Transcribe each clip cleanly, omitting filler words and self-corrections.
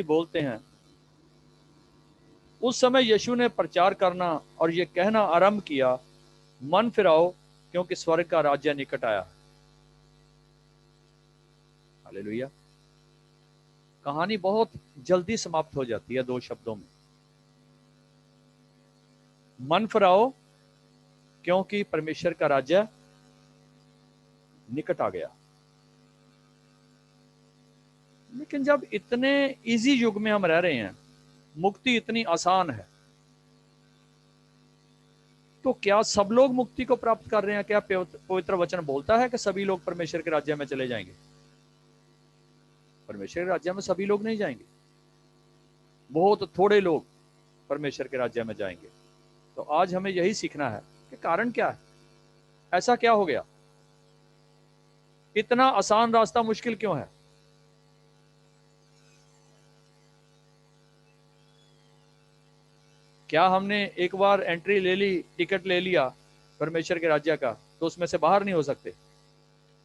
बोलते हैं, उस समय यीशु ने प्रचार करना और ये कहना आरंभ किया, मन फिराओ क्योंकि स्वर्ग का राज्य निकट आया। हालेलुया। कहानी बहुत जल्दी समाप्त हो जाती है 2 शब्दों में। मन फिराओ क्योंकि परमेश्वर का राज्य निकट आ गया। लेकिन जब इतने इजी युग में हम रह रहे हैं, मुक्ति इतनी आसान है, तो क्या सब लोग मुक्ति को प्राप्त कर रहे हैं? क्या पवित्र वचन बोलता है कि सभी लोग परमेश्वर के राज्य में चले जाएंगे? परमेश्वर के राज्य में सभी लोग नहीं जाएंगे, बहुत थोड़े लोग परमेश्वर के राज्य में जाएंगे। तो आज हमें यही सीखना है कि कारण क्या है, ऐसा क्या हो गया, इतना आसान रास्ता मुश्किल क्यों है? क्या हमने एक बार एंट्री ले ली, टिकट ले लिया परमेश्वर के राज्य का, तो उसमें से बाहर नहीं हो सकते?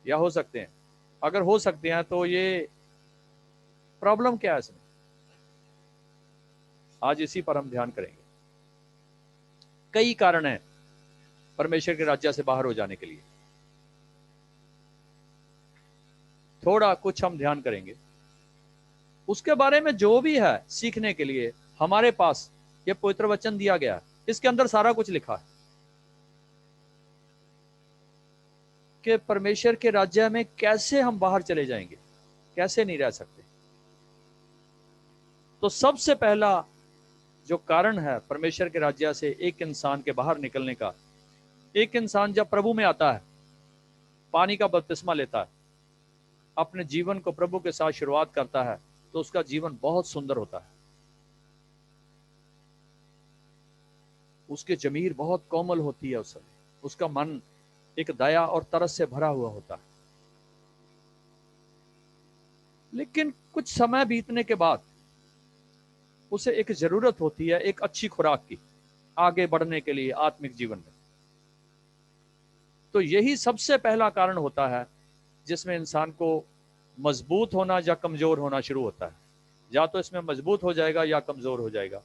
या हो सकते हैं? अगर हो सकते हैं तो ये प्रॉब्लम क्या है इसमें? आज इसी पर हम ध्यान करेंगे। कई कारण हैं परमेश्वर के राज्य से बाहर हो जाने के लिए। थोड़ा कुछ हम ध्यान करेंगे, उसके बारे में जो भी है सीखने के लिए हमारे पास ये पवित्र वचन दिया गया है। इसके अंदर सारा कुछ लिखा है कि परमेश्वर के राज्य में कैसे हम बाहर चले जाएंगे, कैसे नहीं रह सकते। तो सबसे पहला जो कारण है परमेश्वर के राज्य से एक इंसान के बाहर निकलने का, एक इंसान जब प्रभु में आता है, पानी का बपतिस्मा लेता है, अपने जीवन को प्रभु के साथ शुरुआत करता है, तो उसका जीवन बहुत सुंदर होता है। उसकी जमीर बहुत कोमल होती है उस समय, उसका मन एक दया और तरस से भरा हुआ होता है। लेकिन कुछ समय बीतने के बाद उसे एक जरूरत होती है एक अच्छी खुराक की, आगे बढ़ने के लिए आत्मिक जीवन में। तो यही सबसे पहला कारण होता है जिसमें इंसान को मजबूत होना या कमजोर होना शुरू होता है। या तो इसमें मजबूत हो जाएगा या कमजोर हो जाएगा।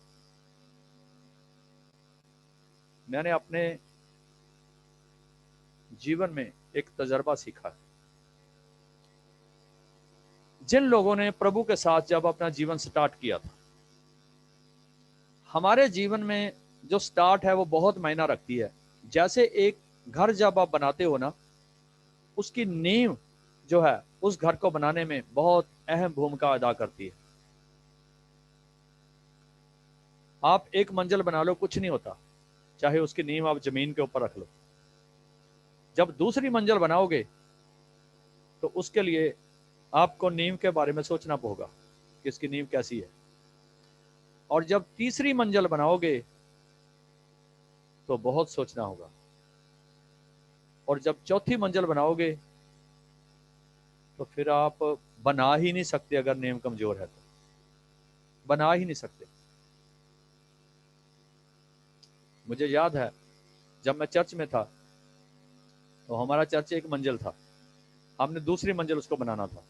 मैंने अपने जीवन में एक तजर्बा सीखा है। जिन लोगों ने प्रभु के साथ जब अपना जीवन स्टार्ट किया था, हमारे जीवन में जो स्टार्ट है वो बहुत मायना रखती है। जैसे एक घर जब आप बनाते हो ना, उसकी नींव जो है उस घर को बनाने में बहुत अहम भूमिका अदा करती है। आप एक मंजिल बना लो, कुछ नहीं होता, चाहे उसकी नींव आप जमीन के ऊपर रख लो। जब दूसरी मंजिल बनाओगे तो उसके लिए आपको नींव के बारे में सोचना होगा कि इसकी नींव कैसी है। और जब तीसरी मंजिल बनाओगे तो बहुत सोचना होगा। और जब चौथी मंजिल बनाओगे तो फिर आप बना ही नहीं सकते। अगर नींव कमजोर है तो बना ही नहीं सकते। मुझे याद है जब मैं चर्च में था, तो हमारा चर्च एक मंजिल था, हमने दूसरी मंजिल उसको बनाना था।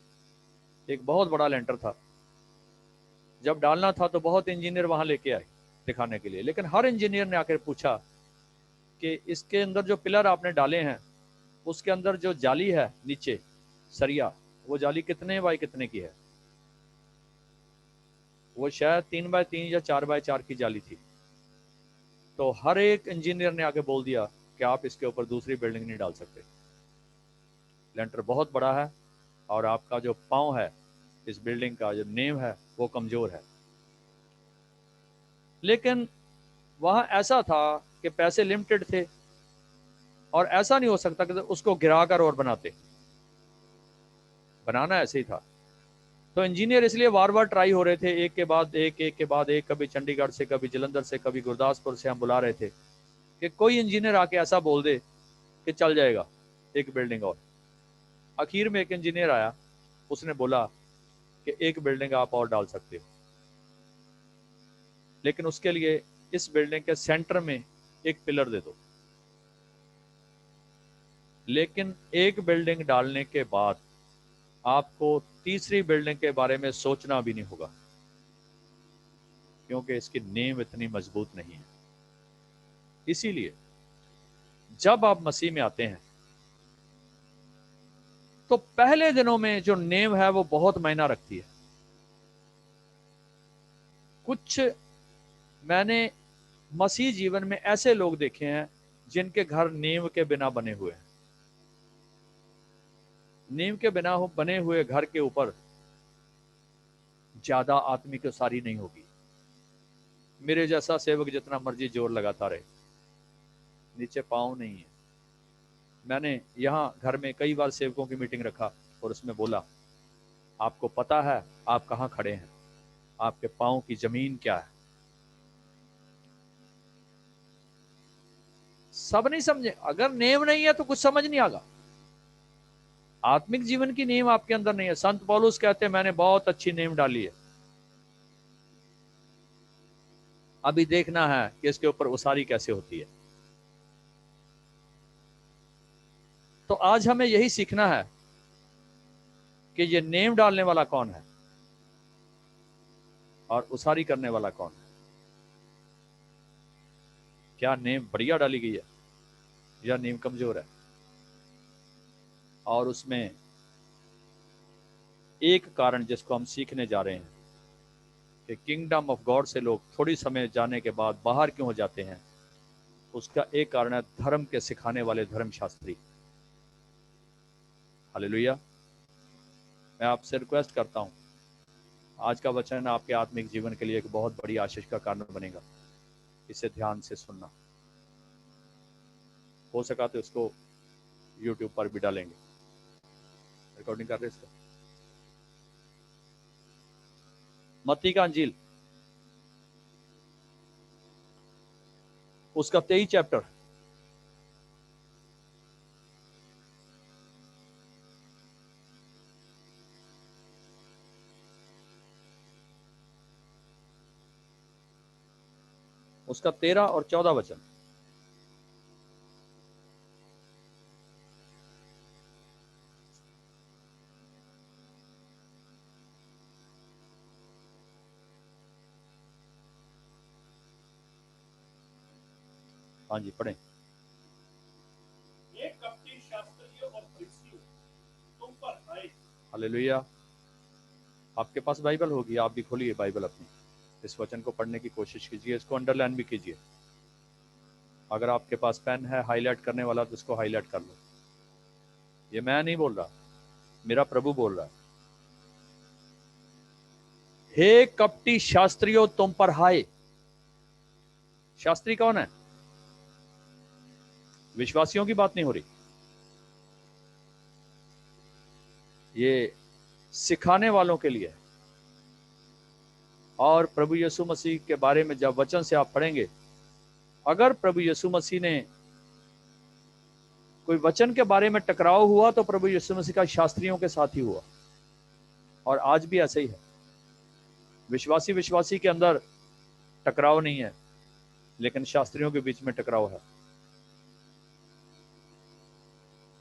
एक बहुत बड़ा लेंटर था, जब डालना था तो बहुत इंजीनियर वहां लेके आए दिखाने के लिए। लेकिन हर इंजीनियर ने आकर पूछा कि इसके अंदर जो पिलर आपने डाले हैं, उसके अंदर जो जाली है नीचे सरिया, वो जाली कितने बाय कितने की है? वो शायद 3x3 या 4x4 की जाली थी। तो हर एक इंजीनियर ने आके बोल दिया कि आप इसके ऊपर दूसरी बिल्डिंग नहीं डाल सकते, लेंटर बहुत बड़ा है और आपका जो पांव है, इस बिल्डिंग का जो नींव है, वो कमजोर है। लेकिन वहां ऐसा था कि पैसे लिमिटेड थे और ऐसा नहीं हो सकता कि उसको गिराकर और बनाते, बनाना ऐसे ही था। तो इंजीनियर इसलिए बार बार ट्राई हो रहे थे, एक के बाद एक, एक के बाद एक, कभी चंडीगढ़ से, कभी जलंधर से, कभी गुरदासपुर से हम बुला रहे थे कि कोई इंजीनियर आके ऐसा बोल दे कि चल जाएगा एक बिल्डिंग और। आखिर में एक इंजीनियर आया, उसने बोला कि एक बिल्डिंग आप और डाल सकते हो, लेकिन उसके लिए इस बिल्डिंग के सेंटर में एक पिलर दे दो। लेकिन एक बिल्डिंग डालने के बाद आपको तीसरी बिल्डिंग के बारे में सोचना भी नहीं होगा। क्योंकि इसकी नींव इतनी मजबूत नहीं है। इसीलिए जब आप मसीह में आते हैं तो पहले दिनों में जो नींव है वो बहुत मायना रखती है। कुछ मैंने मसीह जीवन में ऐसे लोग देखे हैं जिनके घर नींव के बिना बने हुए हैं। नींव के बिना बने हुए घर के ऊपर ज्यादा आत्मिक उसारी नहीं होगी। मेरे जैसा सेवक जितना मर्जी जोर लगाता रहे, नीचे पांव नहीं है। मैंने यहाँ घर में कई बार सेवकों की मीटिंग रखा और उसमें बोला, आपको पता है आप कहाँ खड़े हैं, आपके पांव की जमीन क्या है। सब नहीं समझे। अगर नेम नहीं है तो कुछ समझ नहीं आगा। आत्मिक जीवन की नींव आपके अंदर नहीं है। संत पौलुस कहते हैं मैंने बहुत अच्छी नींव डाली है, अभी देखना है कि इसके ऊपर उसारी कैसे होती है। तो आज हमें यही सीखना है कि ये नींव डालने वाला कौन है और उसारी करने वाला कौन है। क्या नींव बढ़िया डाली गई है या नींव कमजोर है। और उसमें एक कारण जिसको हम सीखने जा रहे हैं कि किंगडम ऑफ गॉड से लोग थोड़ी समय जाने के बाद बाहर क्यों हो जाते हैं, उसका एक कारण है धर्म के सिखाने वाले धर्मशास्त्री। हालेलुया। मैं आपसे रिक्वेस्ट करता हूं, आज का वचन आपके आत्मिक जीवन के लिए एक बहुत बड़ी आशीष का कारण बनेगा। इसे ध्यान से सुनना। हो सका तो इसको YouTube पर भी डालेंगे। रिकॉर्डिंग कर रहे इसका। मत्ती का अंजील उसका 23 चैप्टर उसका 13 और 14 वचन। हाँ जी पढ़ें। ये कपटी शास्त्रियों और फरीसियों तुम पर आए। हालेलुया। आपके पास बाइबल होगी, आप भी खोलिए बाइबल अपनी, इस वचन को पढ़ने की कोशिश कीजिए, इसको अंडरलाइन भी कीजिए। अगर आपके पास पेन है हाईलाइट करने वाला तो इसको हाईलाइट कर लो। ये मैं नहीं बोल रहा, मेरा प्रभु बोल रहा है। हे कपटी शास्त्रियों तुम पर हाय। शास्त्री कौन है? विश्वासियों की बात नहीं हो रही, ये सिखाने वालों के लिए है। और प्रभु यीशु मसीह के बारे में जब वचन से आप पढ़ेंगे, अगर प्रभु यीशु मसीह ने कोई वचन के बारे में टकराव हुआ तो प्रभु यीशु मसीह का शास्त्रियों के साथ ही हुआ। और आज भी ऐसे ही है। विश्वासी विश्वासी के अंदर टकराव नहीं है, लेकिन शास्त्रियों के बीच में टकराव है।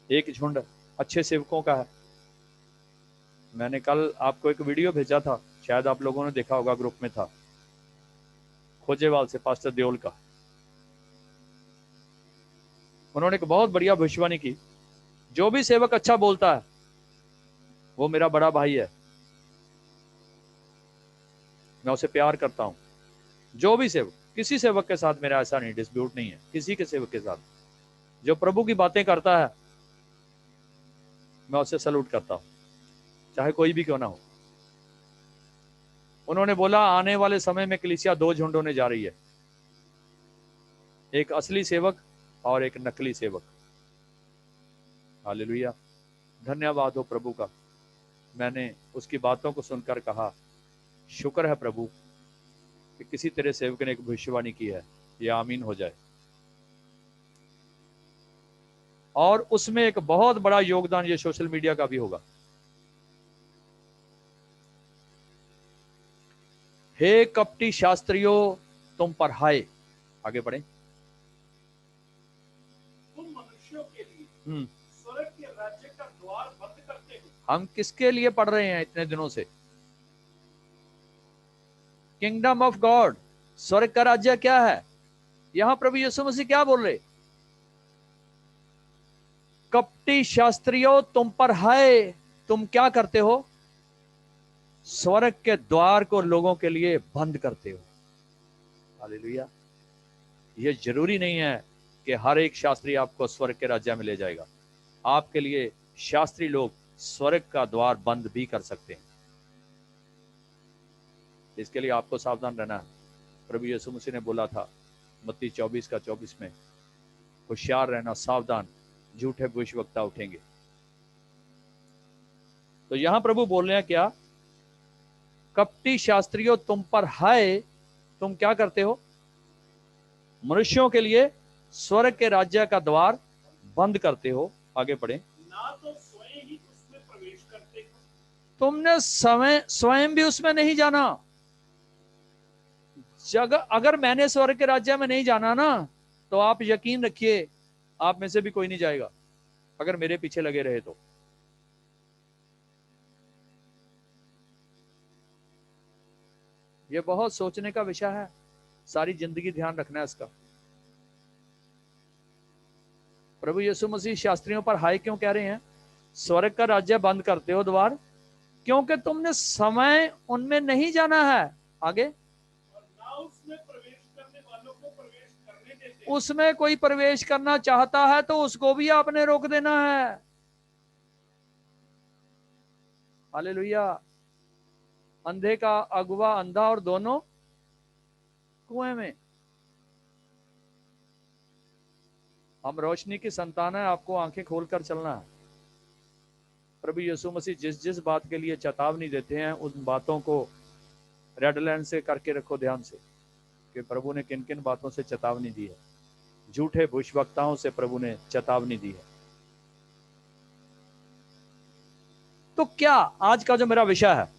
एक झुंड अच्छे सेवकों का है। मैंने कल आपको एक वीडियो भेजा था, शायद आप लोगों ने देखा होगा, ग्रुप में था, खोजेवाल से पास्टर देओल का। उन्होंने एक बहुत बढ़िया भविष्यवाणी की। जो भी सेवक अच्छा बोलता है वो मेरा बड़ा भाई है, मैं उसे प्यार करता हूं। जो भी सेवक, किसी सेवक के साथ मेरा ऐसा नहीं, डिस्प्यूट नहीं है किसी के सेवक के साथ। जो प्रभु की बातें करता है मैं उसे सलूट करता हूं, चाहे कोई भी क्यों ना हो। उन्होंने बोला आने वाले समय में कलीसिया दो झुंड होने जा रही है, एक असली सेवक और एक नकली सेवक। हालेलुया। धन्यवाद हो प्रभु का। मैंने उसकी बातों को सुनकर कहा शुक्र है प्रभु कि किसी तेरे सेवक ने एक भविष्यवाणी की है, ये आमीन हो जाए। और उसमें एक बहुत बड़ा योगदान ये सोशल मीडिया का भी होगा। हे कपटी शास्त्रियों तुम पर हाय। आगे बढ़े। तुम मनुष्यों के लिए स्वर्ग के राज्य का द्वार बंद करते हो। हम किसके लिए पढ़ रहे हैं इतने दिनों से? किंगडम ऑफ गॉड, स्वर्ग का राज्य क्या है? यहां प्रभु यीशु मसीह क्या बोल रहे? कपटी शास्त्रियों, तुम पर है, तुम क्या करते हो? स्वर्ग के द्वार को लोगों के लिए बंद करते हो। हालेलुया। यह जरूरी नहीं है कि हर एक शास्त्री आपको स्वर्ग के राज्य में ले जाएगा। आपके लिए शास्त्री लोग स्वर्ग का द्वार बंद भी कर सकते हैं। इसके लिए आपको सावधान रहना है। प्रभु यीशु मसीह ने बोला था मत्ती 24:24 में, होशियार रहना, सावधान, झूठे भविष्यवक्ता उठेंगे। तो यहां प्रभु बोल रहे हैं क्या? कपटी शास्त्रियों, तुम पर है, तुम क्या करते हो? मनुष्यों के लिए स्वर्ग के राज्य का द्वार बंद करते हो। आगे पढ़ें। ना तो स्वयं ही उसमें प्रवेश करते हो, तुमने स्वयं भी उसमें नहीं जाना। अगर मैंने स्वर्ग के राज्य में नहीं जाना ना, तो आप यकीन रखिए आप में से भी कोई नहीं जाएगा, अगर मेरे पीछे लगे रहे तो। यह बहुत सोचने का विषय है, सारी जिंदगी ध्यान रखना है इसका। प्रभु यीशु मसीह शास्त्रियों पर हाय क्यों कह रहे हैं? स्वर्ग का राज्य बंद करते हो द्वार, क्योंकि तुमने समय उनमें नहीं जाना है। आगे, और ना उसमें प्रवेश करने वालों को प्रवेश करने देते हो। उसमें कोई प्रवेश करना चाहता है तो उसको भी आपने रोक देना है। हालेलुया। अंधे का अगुवा अंधा और दोनों कुएं में। हम रोशनी की संतान है, आपको आंखें खोलकर चलना है। प्रभु यीशु मसीह जिस जिस बात के लिए चेतावनी देते हैं, उन बातों को रेड लाइन से करके रखो ध्यान से, कि प्रभु ने किन किन बातों से चेतावनी दी है। झूठे भविष्यवक्ताओं से प्रभु ने चेतावनी दी है। तो क्या आज का जो मेरा विषय है,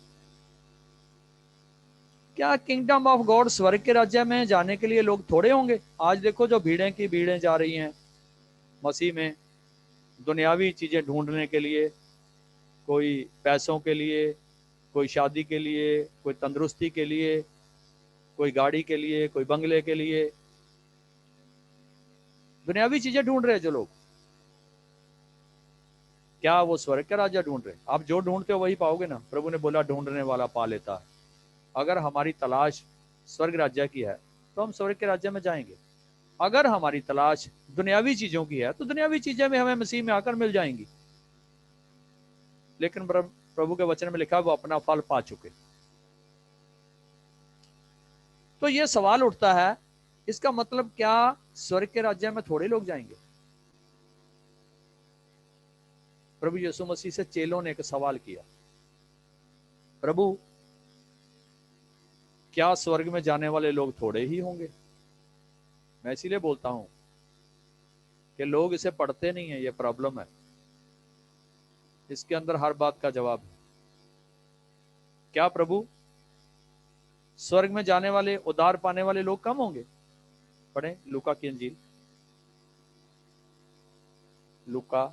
क्या किंगडम ऑफ गॉड, स्वर्ग के राज्य में जाने के लिए लोग थोड़े होंगे? आज देखो जो भीड़ें की भीड़ें जा रही हैं मसीह में, दुनियावी चीजें ढूंढने के लिए, कोई पैसों के लिए, कोई शादी के लिए, कोई तंदुरुस्ती के लिए, कोई गाड़ी के लिए, कोई बंगले के लिए, दुनियावी चीजें ढूंढ रहे हैं जो लोग। क्या वो स्वर्ग का राज्य ढूंढ रहे हैं? आप जो ढूंढते हो वही पाओगे ना। प्रभु ने बोला ढूंढने वाला पा लेता है। अगर हमारी तलाश स्वर्ग राज्य की है तो हम स्वर्ग के राज्य में जाएंगे। अगर हमारी तलाश दुनियावी चीजों की है तो दुनियावी चीजें भी हमें मसीह में आकर मिल जाएंगी। लेकिन प्रभु के वचन में लिखा है वो अपना फल पा चुके। तो ये सवाल उठता है, इसका मतलब क्या स्वर्ग के राज्य में थोड़े लोग जाएंगे? प्रभु यीशु मसीह से चेलों ने एक सवाल किया, प्रभु क्या स्वर्ग में जाने वाले लोग थोड़े ही होंगे? मैं इसीलिए बोलता हूं कि लोग इसे पढ़ते नहीं है, ये प्रॉब्लम है। इसके अंदर हर बात का जवाब है। क्या प्रभु स्वर्ग में जाने वाले, उद्धार पाने वाले लोग कम होंगे? पढ़ें लूका की इंजील, लूका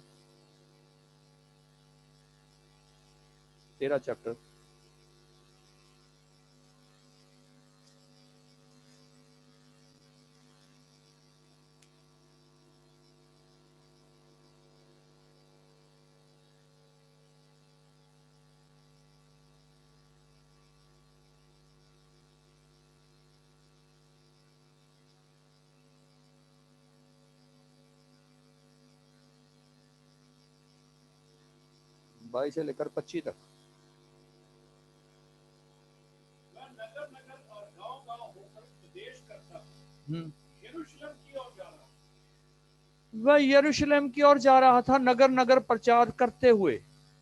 13 चैप्टर। बाईस से लेकर 25 तक। वह नगर नगर और गांव गांव होकर उपदेश करता यरूशलेम की ओर जा रहा। वह यरूशलेम की ओर जा रहा था, नगर नगर प्रचार करते हुए।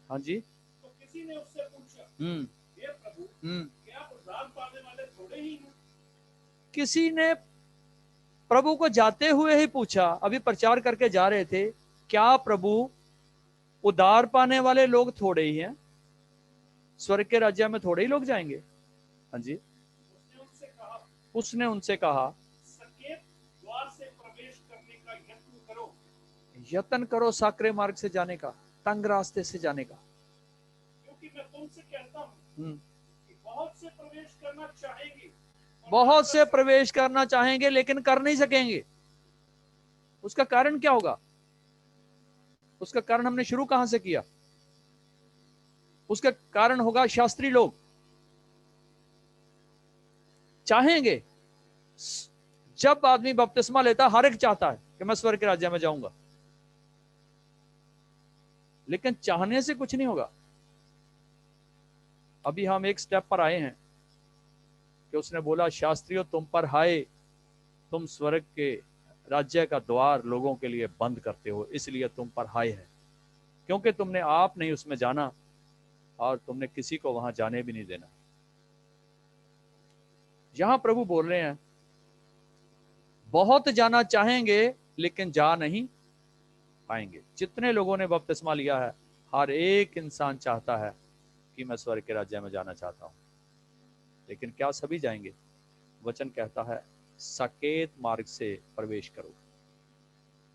हाँ जी। तो किसी ने उससे पूछा, हे प्रभु, क्या उद्धार पाने वाले थोड़े ही हैं? किसी ने प्रभु को जाते हुए ही पूछा, अभी प्रचार करके जा रहे थे, क्या प्रभु उद्धार पाने वाले लोग थोड़े ही हैं? स्वर्ग के राज्य में थोड़े ही लोग जाएंगे? हाँ जी। उसने उनसे कहा, सकेत द्वार से प्रवेश करने का यत्न करो। यत्न करो साकरे मार्ग से जाने का, तंग रास्ते से जाने का। क्योंकि मैं तुमसे कहता हूं कि बहुत से प्रवेश करना चाहेंगे, बहुत से प्रवेश करना चाहेंगे लेकिन कर नहीं सकेंगे। उसका कारण क्या होगा? उसका कारण हमने शुरू कहां से किया? उसका कारण होगा शास्त्री लोग चाहेंगे। जब आदमी बपतिस्मा लेता हर एक चाहता है कि मैं स्वर्ग के राज्य में जाऊंगा, लेकिन चाहने से कुछ नहीं होगा। अभी हम एक स्टेप पर आए हैं कि उसने बोला, शास्त्रियों तुम पर हाय, तुम स्वर्ग के राज्य का द्वार लोगों के लिए बंद करते हो, इसलिए तुम पर हाय है, क्योंकि तुमने आप नहीं उसमें जाना और तुमने किसी को वहां जाने भी नहीं देना। यहां प्रभु बोल रहे हैं, बहुत जाना चाहेंगे लेकिन जा नहीं पाएंगे। जितने लोगों ने बपतिस्मा लिया है, हर एक इंसान चाहता है कि मैं स्वर्ग के राज्य में जाना चाहता हूं, लेकिन क्या सभी जाएंगे? वचन कहता है, सकेत मार्ग से प्रवेश करो,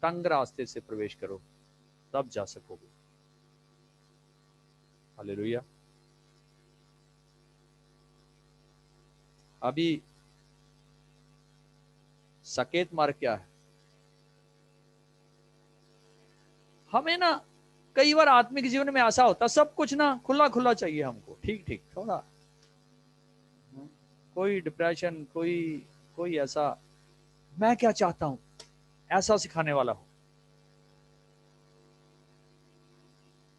तंग रास्ते से प्रवेश करो, तब जा सकोगे। हालेलुया। अभी सकेत मार्ग क्या है? हमें ना कई बार आत्मिक जीवन में ऐसा होता, सब कुछ ना खुला खुला चाहिए हमको, ठीक ठीक, थोड़ा कोई डिप्रेशन, कोई कोई ऐसा मैं क्या चाहता हूं ऐसा सिखाने वाला हो।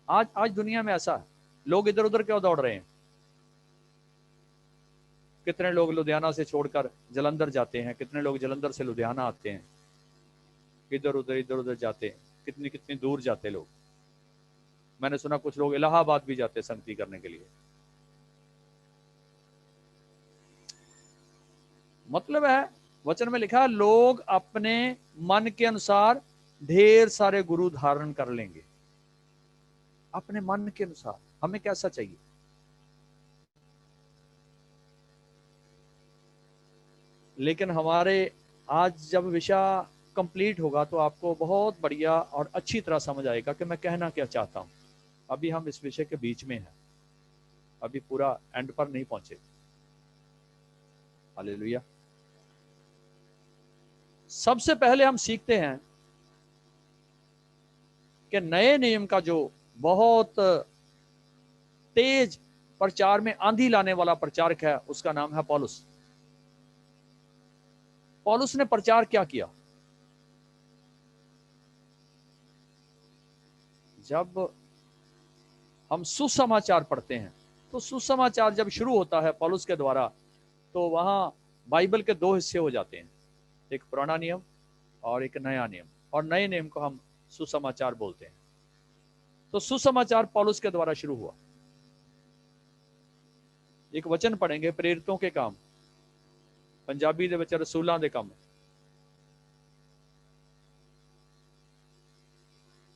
आज आज दुनिया में ऐसा है, लोग इधर उधर क्यों दौड़ रहे हैं? कितने लोग लुधियाना से छोड़कर जलंधर जाते हैं, कितने लोग जलंधर से लुधियाना आते हैं, इधर उधर जाते हैं, कितनी कितनी दूर जाते लोग। मैंने सुना कुछ लोग इलाहाबाद भी जाते संगति करने के लिए। मतलब है, वचन में लिखा, लोग अपने मन के अनुसार ढेर सारे गुरु धारण कर लेंगे। अपने मन के अनुसार हमें कैसा चाहिए? लेकिन हमारे आज जब विषय कंप्लीट होगा तो आपको बहुत बढ़िया और अच्छी तरह समझ आएगा कि मैं कहना क्या चाहता हूं। अभी हम इस विषय के बीच में हैं, अभी पूरा एंड पर नहीं पहुंचे। हालेलुया। सबसे पहले हम सीखते हैं कि नए नियम का जो बहुत तेज प्रचार में आंधी लाने वाला प्रचारक है, उसका नाम है पौलुस। पौलुस ने प्रचार क्या किया? जब हम सुसमाचार पढ़ते हैं तो सुसमाचार जब शुरू होता है पौलुस के द्वारा, तो वहां बाइबल के दो हिस्से हो जाते हैं, एक पुराना नियम और एक नया नियम, और नए नियम को हम सुसमाचार बोलते हैं। तो सुसमाचार पौलुस के द्वारा शुरू हुआ। एक वचन पढ़ेंगे, प्रेरितों के काम, पंजाबी दे विच रसूलां दे काम,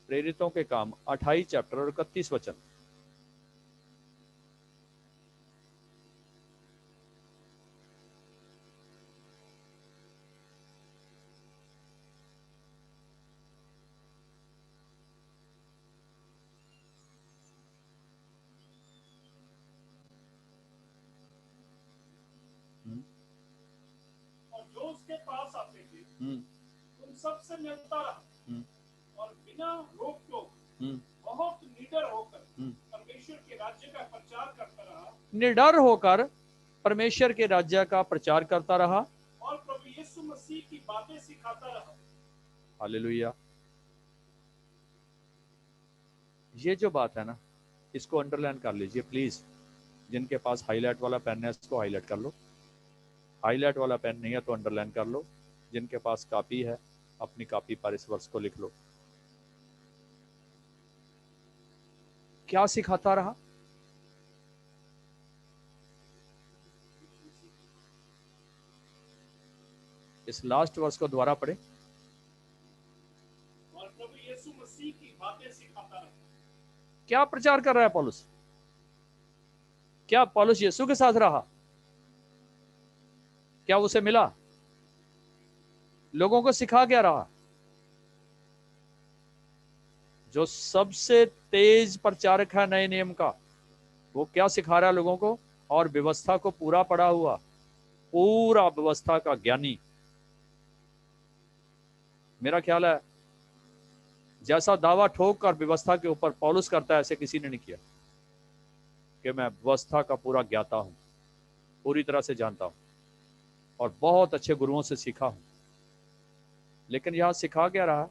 प्रेरितों के काम 28 चैप्टर और 31 वचन। और जो उसके पास आते थे उन सबसे मिलता रहा और बिना रोक टोक बहुत निडर होकर परमेश्वर के राज्य का प्रचार करता रहा। निडर होकर परमेश्वर के राज्य का प्रचार करता रहा और प्रभु यीशु मसीह की बातें सिखाता रहा। हालेलुया। ये जो बात है ना, इसको अंडरलाइन कर लीजिए प्लीज। जिनके पास हाईलाइट वाला पेन है इसको हाईलाइट कर लो, हाईलाइट वाला पेन नहीं है तो अंडरलाइन कर लो, जिनके पास कॉपी है अपनी कॉपी पर इस वर्ष को लिख लो। क्या सिखाता रहा? इस लास्ट वर्ष को दोबारा पढ़े। और प्रभु यीशु मसीह की बातें सिखाता रहा। क्या प्रचार कर रहा है पौलुस? क्या पौलुस यीशु के साथ रहा? क्या उसे मिला? लोगों को सिखा क्या रहा? जो सबसे तेज प्रचारक है नए नियम का, वो क्या सिखा रहा है लोगों को? और व्यवस्था को पूरा पढ़ा हुआ, पूरा व्यवस्था का ज्ञानी। मेरा ख्याल है जैसा दावा ठोक कर व्यवस्था के ऊपर पौलुस करता है, ऐसे किसी ने नहीं किया कि मैं व्यवस्था का पूरा ज्ञाता हूं, पूरी तरह से जानता हूं और बहुत अच्छे गुरुओं से सीखा हूं। लेकिन यहां सिखा क्या रहा?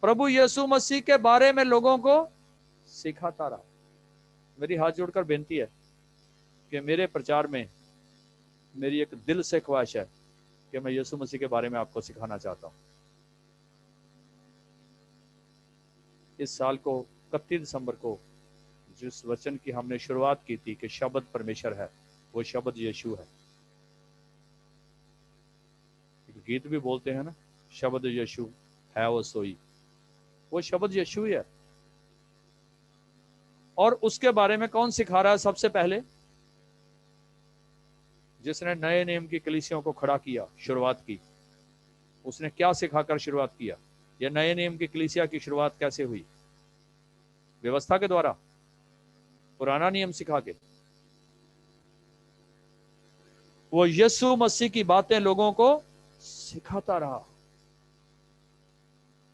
प्रभु यीशु मसीह के बारे में लोगों को सिखाता रहा। मेरी हाथ जोड़कर बेनती है कि मेरे प्रचार में मेरी एक दिल से ख्वाहिश है कि मैं यीशु मसीह के बारे में आपको सिखाना चाहता हूं। इस साल को 31 दिसंबर को जिस वचन की हमने शुरुआत की थी कि शब्द परमेश्वर है, वो शब्द यीशु है। एक गीत भी बोलते हैं ना, शब्द यीशु है वो सोई, वो शब्द यीशु ही है। और उसके बारे में कौन सिखा रहा है? सबसे पहले जिसने नए नियम की कलीसियों को खड़ा किया, शुरुआत की, उसने क्या सिखाकर शुरुआत किया? यह नए नियम की कलीसिया की शुरुआत कैसे हुई? व्यवस्था के द्वारा, पुराना नियम सिखा के? वो यीशु मसीह की बातें लोगों को सिखाता रहा।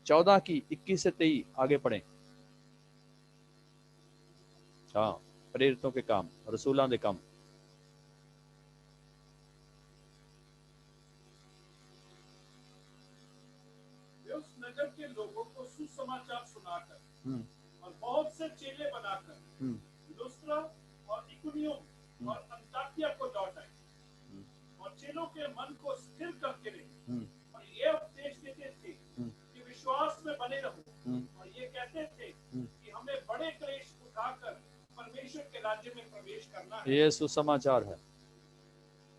14 की 21 से 23 आगे पढ़ें। हाँ, प्रेरितों के काम, रसूलां दे काम। वे उस नगर के लोगों को सुसमाचार सुनाकर और बहुत से चेले बनाकर लुस्त्रा और इकुनियुम और अंताकिया को लौट आए और चेलों के मन को स्थिर करके रहे और ये उपदेश देते थे कि विश्वास में बने रहो और ये कहते थे कि हमें बड़े क्लेश उठाकर परमेश्वर के राज्य में प्रवेश करना है। ये सुसमाचार है,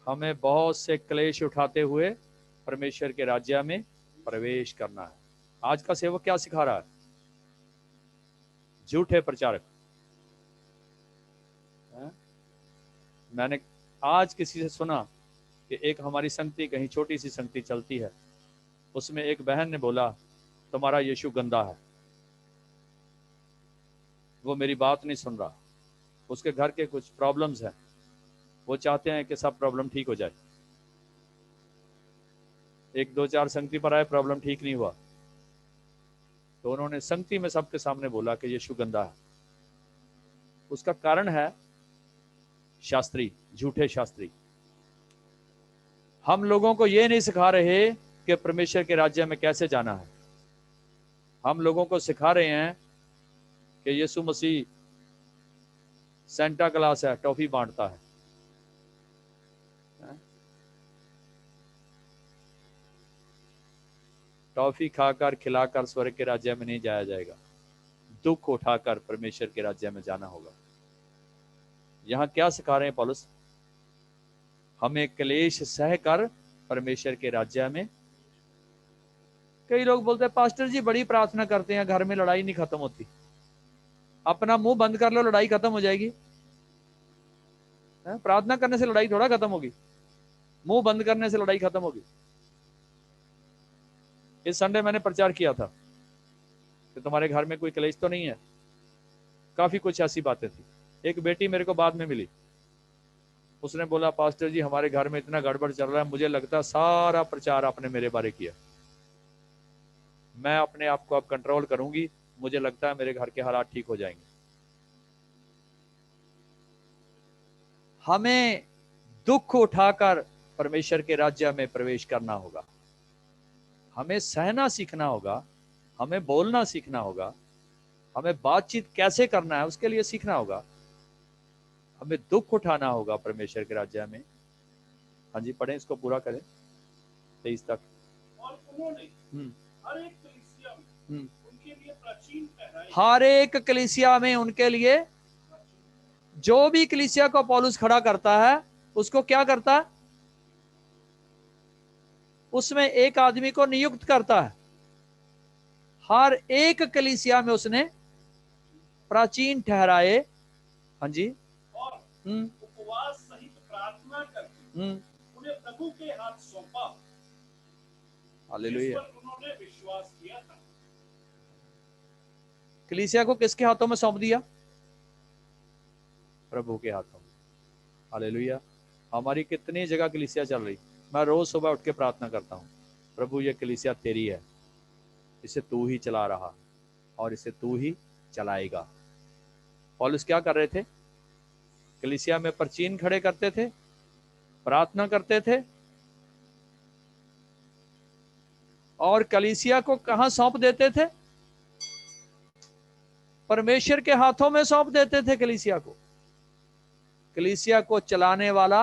हमें बहुत से क्लेश उठाते हुए परमेश्वर के राज्य में प्रवेश करना है। आज का सेवक क्या सिखा रहा है? झूठे प्रचारक। मैंने आज किसी से सुना कि एक हमारी संगति, कहीं छोटी सी संगति चलती है, उसमें एक बहन ने बोला तुम्हारा यीशु गंदा है। वो मेरी बात नहीं सुन रहा, उसके घर के कुछ प्रॉब्लम्स हैं, वो चाहते हैं कि सब प्रॉब्लम ठीक हो जाए। 1-2-4 संगति पर आए, प्रॉब्लम ठीक नहीं हुआ, तो उन्होंने संगति में सबके सामने बोला कि यीशु गंदा है। उसका कारण है शास्त्री, झूठे शास्त्री। हम लोगों को ये नहीं सिखा रहे कि परमेश्वर के राज्य में कैसे जाना है। हम लोगों को सिखा रहे हैं कि यीशु मसीह सेंटा क्लास है, टॉफी बांटता है। टॉफी खाकर खिलाकर स्वर्ग के राज्य में नहीं जाया जाएगा, दुख उठाकर परमेश्वर के राज्य में जाना होगा। यहां क्या सिखा रहे हैं पौलुस? हमें क्लेश सहकर परमेश्वर के राज्य में। कई लोग बोलते हैं पास्टर जी बड़ी प्रार्थना करते हैं, घर में लड़ाई नहीं खत्म होती। अपना मुंह बंद कर लो, लड़ाई खत्म हो जाएगी। प्रार्थना करने से लड़ाई थोड़ा खत्म होगी, मुंह बंद करने से लड़ाई खत्म होगी। इस संडे मैंने प्रचार किया था कि तुम्हारे घर में कोई क्लेश तो नहीं है। काफी कुछ ऐसी बातें थी। एक बेटी मेरे को बाद में मिली, उसने बोला पास्टर जी हमारे घर में इतना गड़बड़ चल रहा है, मुझे लगता है सारा प्रचार आपने मेरे बारे किया। मैं अपने आप को अब कंट्रोल करूंगी, मुझे लगता है मेरे घर के हालात ठीक हो जाएंगे। हमें दुख उठाकर परमेश्वर के राज्य में प्रवेश करना होगा। हमें सहना सीखना होगा, हमें बोलना सीखना होगा, हमें बातचीत कैसे करना है उसके लिए सीखना होगा। हमें दुख उठाना होगा परमेश्वर के राज्य में। हाँ जी, पढ़ें, इसको पूरा करें 23 तक। और उन्होंने हर एक कलीसिया में उनके लिए प्राचीन ठहराए। हर एक कलीसिया में उनके लिए, जो भी कलीसिया को पौलुस खड़ा करता है उसको क्या करता है? उसमें एक आदमी को नियुक्त करता है। हर एक कलीसिया में उसने प्राचीन ठहराए। हाँ जी। और उपवास सहित प्रार्थना करके उन्हें प्रभु के हाथ सौंपा, हालेलुया। जिस पर उन्होंने विश्वास किया था। कलीसिया को किसके हाथों में सौंप दिया? प्रभु के हाथों में। हालेलुया। हमारी कितनी जगह कलीसिया चल रही। मैं रोज सुबह उठ के प्रार्थना करता हूँ, प्रभु ये कलीसिया तेरी है, इसे तू ही चला रहा और इसे तू ही चलाएगा। पौलुस क्या कर रहे थे? कलीसिया में परचीन खड़े करते थे, प्रार्थना करते थे, और कलीसिया को कहां सौंप देते थे? परमेश्वर के हाथों में सौंप देते थे कलीसिया को। कलीसिया को चलाने वाला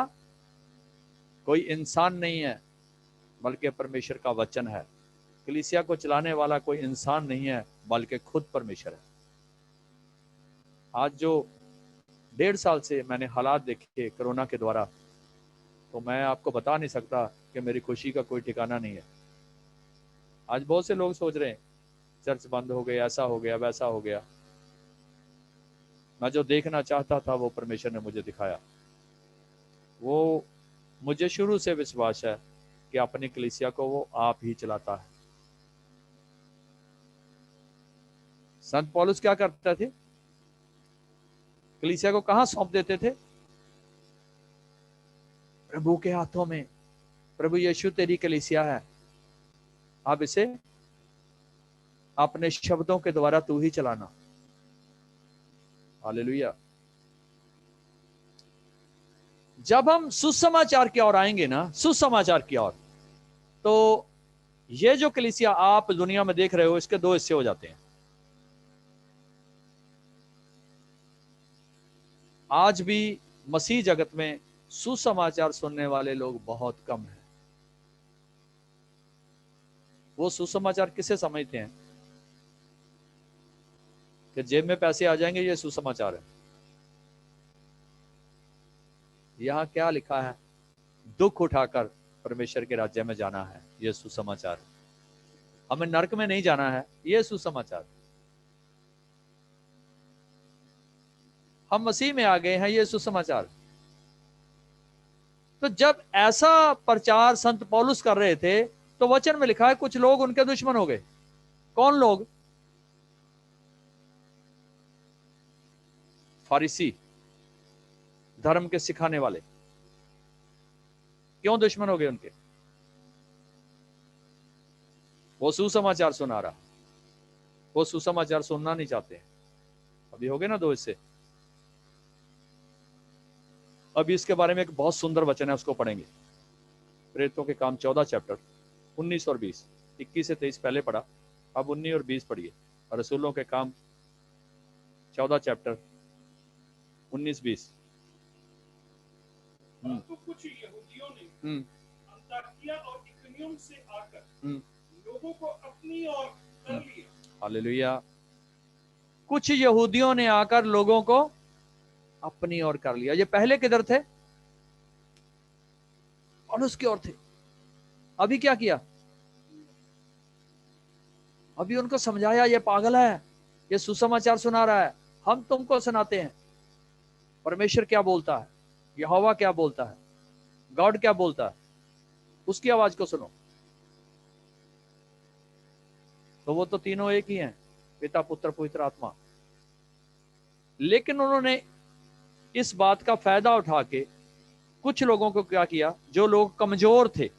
कोई इंसान नहीं है, बल्कि परमेश्वर का वचन है। कलीसिया को चलाने वाला कोई इंसान नहीं है, बल्कि खुद परमेश्वर है। आज जो 1.5 साल से मैंने हालात देखे कोरोना के द्वारा, तो मैं आपको बता नहीं सकता कि मेरी खुशी का कोई ठिकाना नहीं है। आज बहुत से लोग सोच रहे हैं चर्च बंद हो गए, ऐसा हो गया, वैसा हो गया। मैं जो देखना चाहता था वो परमेश्वर ने मुझे दिखाया। वो मुझे शुरू से विश्वास है कि अपनी कलीसिया को वो आप ही चलाता है। संत पौलुस क्या करते थे? कलीसिया को कहां सौंप देते थे? प्रभु के हाथों में। प्रभु यीशु तेरी कलीसिया है, अब इसे अपने शब्दों के द्वारा तू ही चलाना। हालेलुया। जब हम सुसमाचार की ओर आएंगे ना, सुसमाचार की ओर, तो ये जो कलीसिया आप दुनिया में देख रहे हो, इसके 2 हिस्से हो जाते हैं। आज भी मसीह जगत में सुसमाचार सुनने वाले लोग बहुत कम हैं। वो सुसमाचार किसे समझते हैं? कि जेब में पैसे आ जाएंगे, ये सुसमाचार है। यहां क्या लिखा है? दुख उठाकर परमेश्वर के राज्य में जाना है, यह सुसमाचार। हमें नरक में नहीं जाना है, यह सुसमाचार। हम मसीह में आ गए हैं, यह सुसमाचार। तो जब ऐसा प्रचार संत पौलुस कर रहे थे, तो वचन में लिखा है कुछ लोग उनके दुश्मन हो गए। कौन लोग? फारिसी, धर्म के सिखाने वाले। क्यों दुश्मन हो गए उनके? वो सुसमाचार सुना रहा, वो सुसमाचार सुनना नहीं चाहते हैं। अभी हो गए ना 2 हिस्से। अभी इसके बारे में एक बहुत सुंदर वचन है, उसको पढ़ेंगे। प्रेरितों के काम 14 चैप्टर 19 और 20। 21 से 23 पहले पढ़ा, अब 19 और 20 पढ़िए। और रसूलों के काम 14 चैप्टर 19-20। तो कुछ यहूदियों ने अंताकिया और इकुनियुम से आकर लोगों को अपनी ओर कर लिया। हालेलुया। कुछ यहूदियों ने आकर लोगों को अपनी ओर कर लिया। ये पहले किधर थे? पौलुस की ओर थे। अभी क्या किया? अभी उनको समझाया ये पागल है, ये सुसमाचार सुना रहा है। हम तुमको सुनाते हैं परमेश्वर क्या बोलता है, यहोवा क्या बोलता है, गॉड क्या बोलता है, उसकी आवाज को सुनो। तो वो तो तीनों एक ही हैं, पिता, पुत्र, पवित्र आत्मा। लेकिन उन्होंने इस बात का फायदा उठा के कुछ लोगों को क्या किया? जो लोग कमजोर थे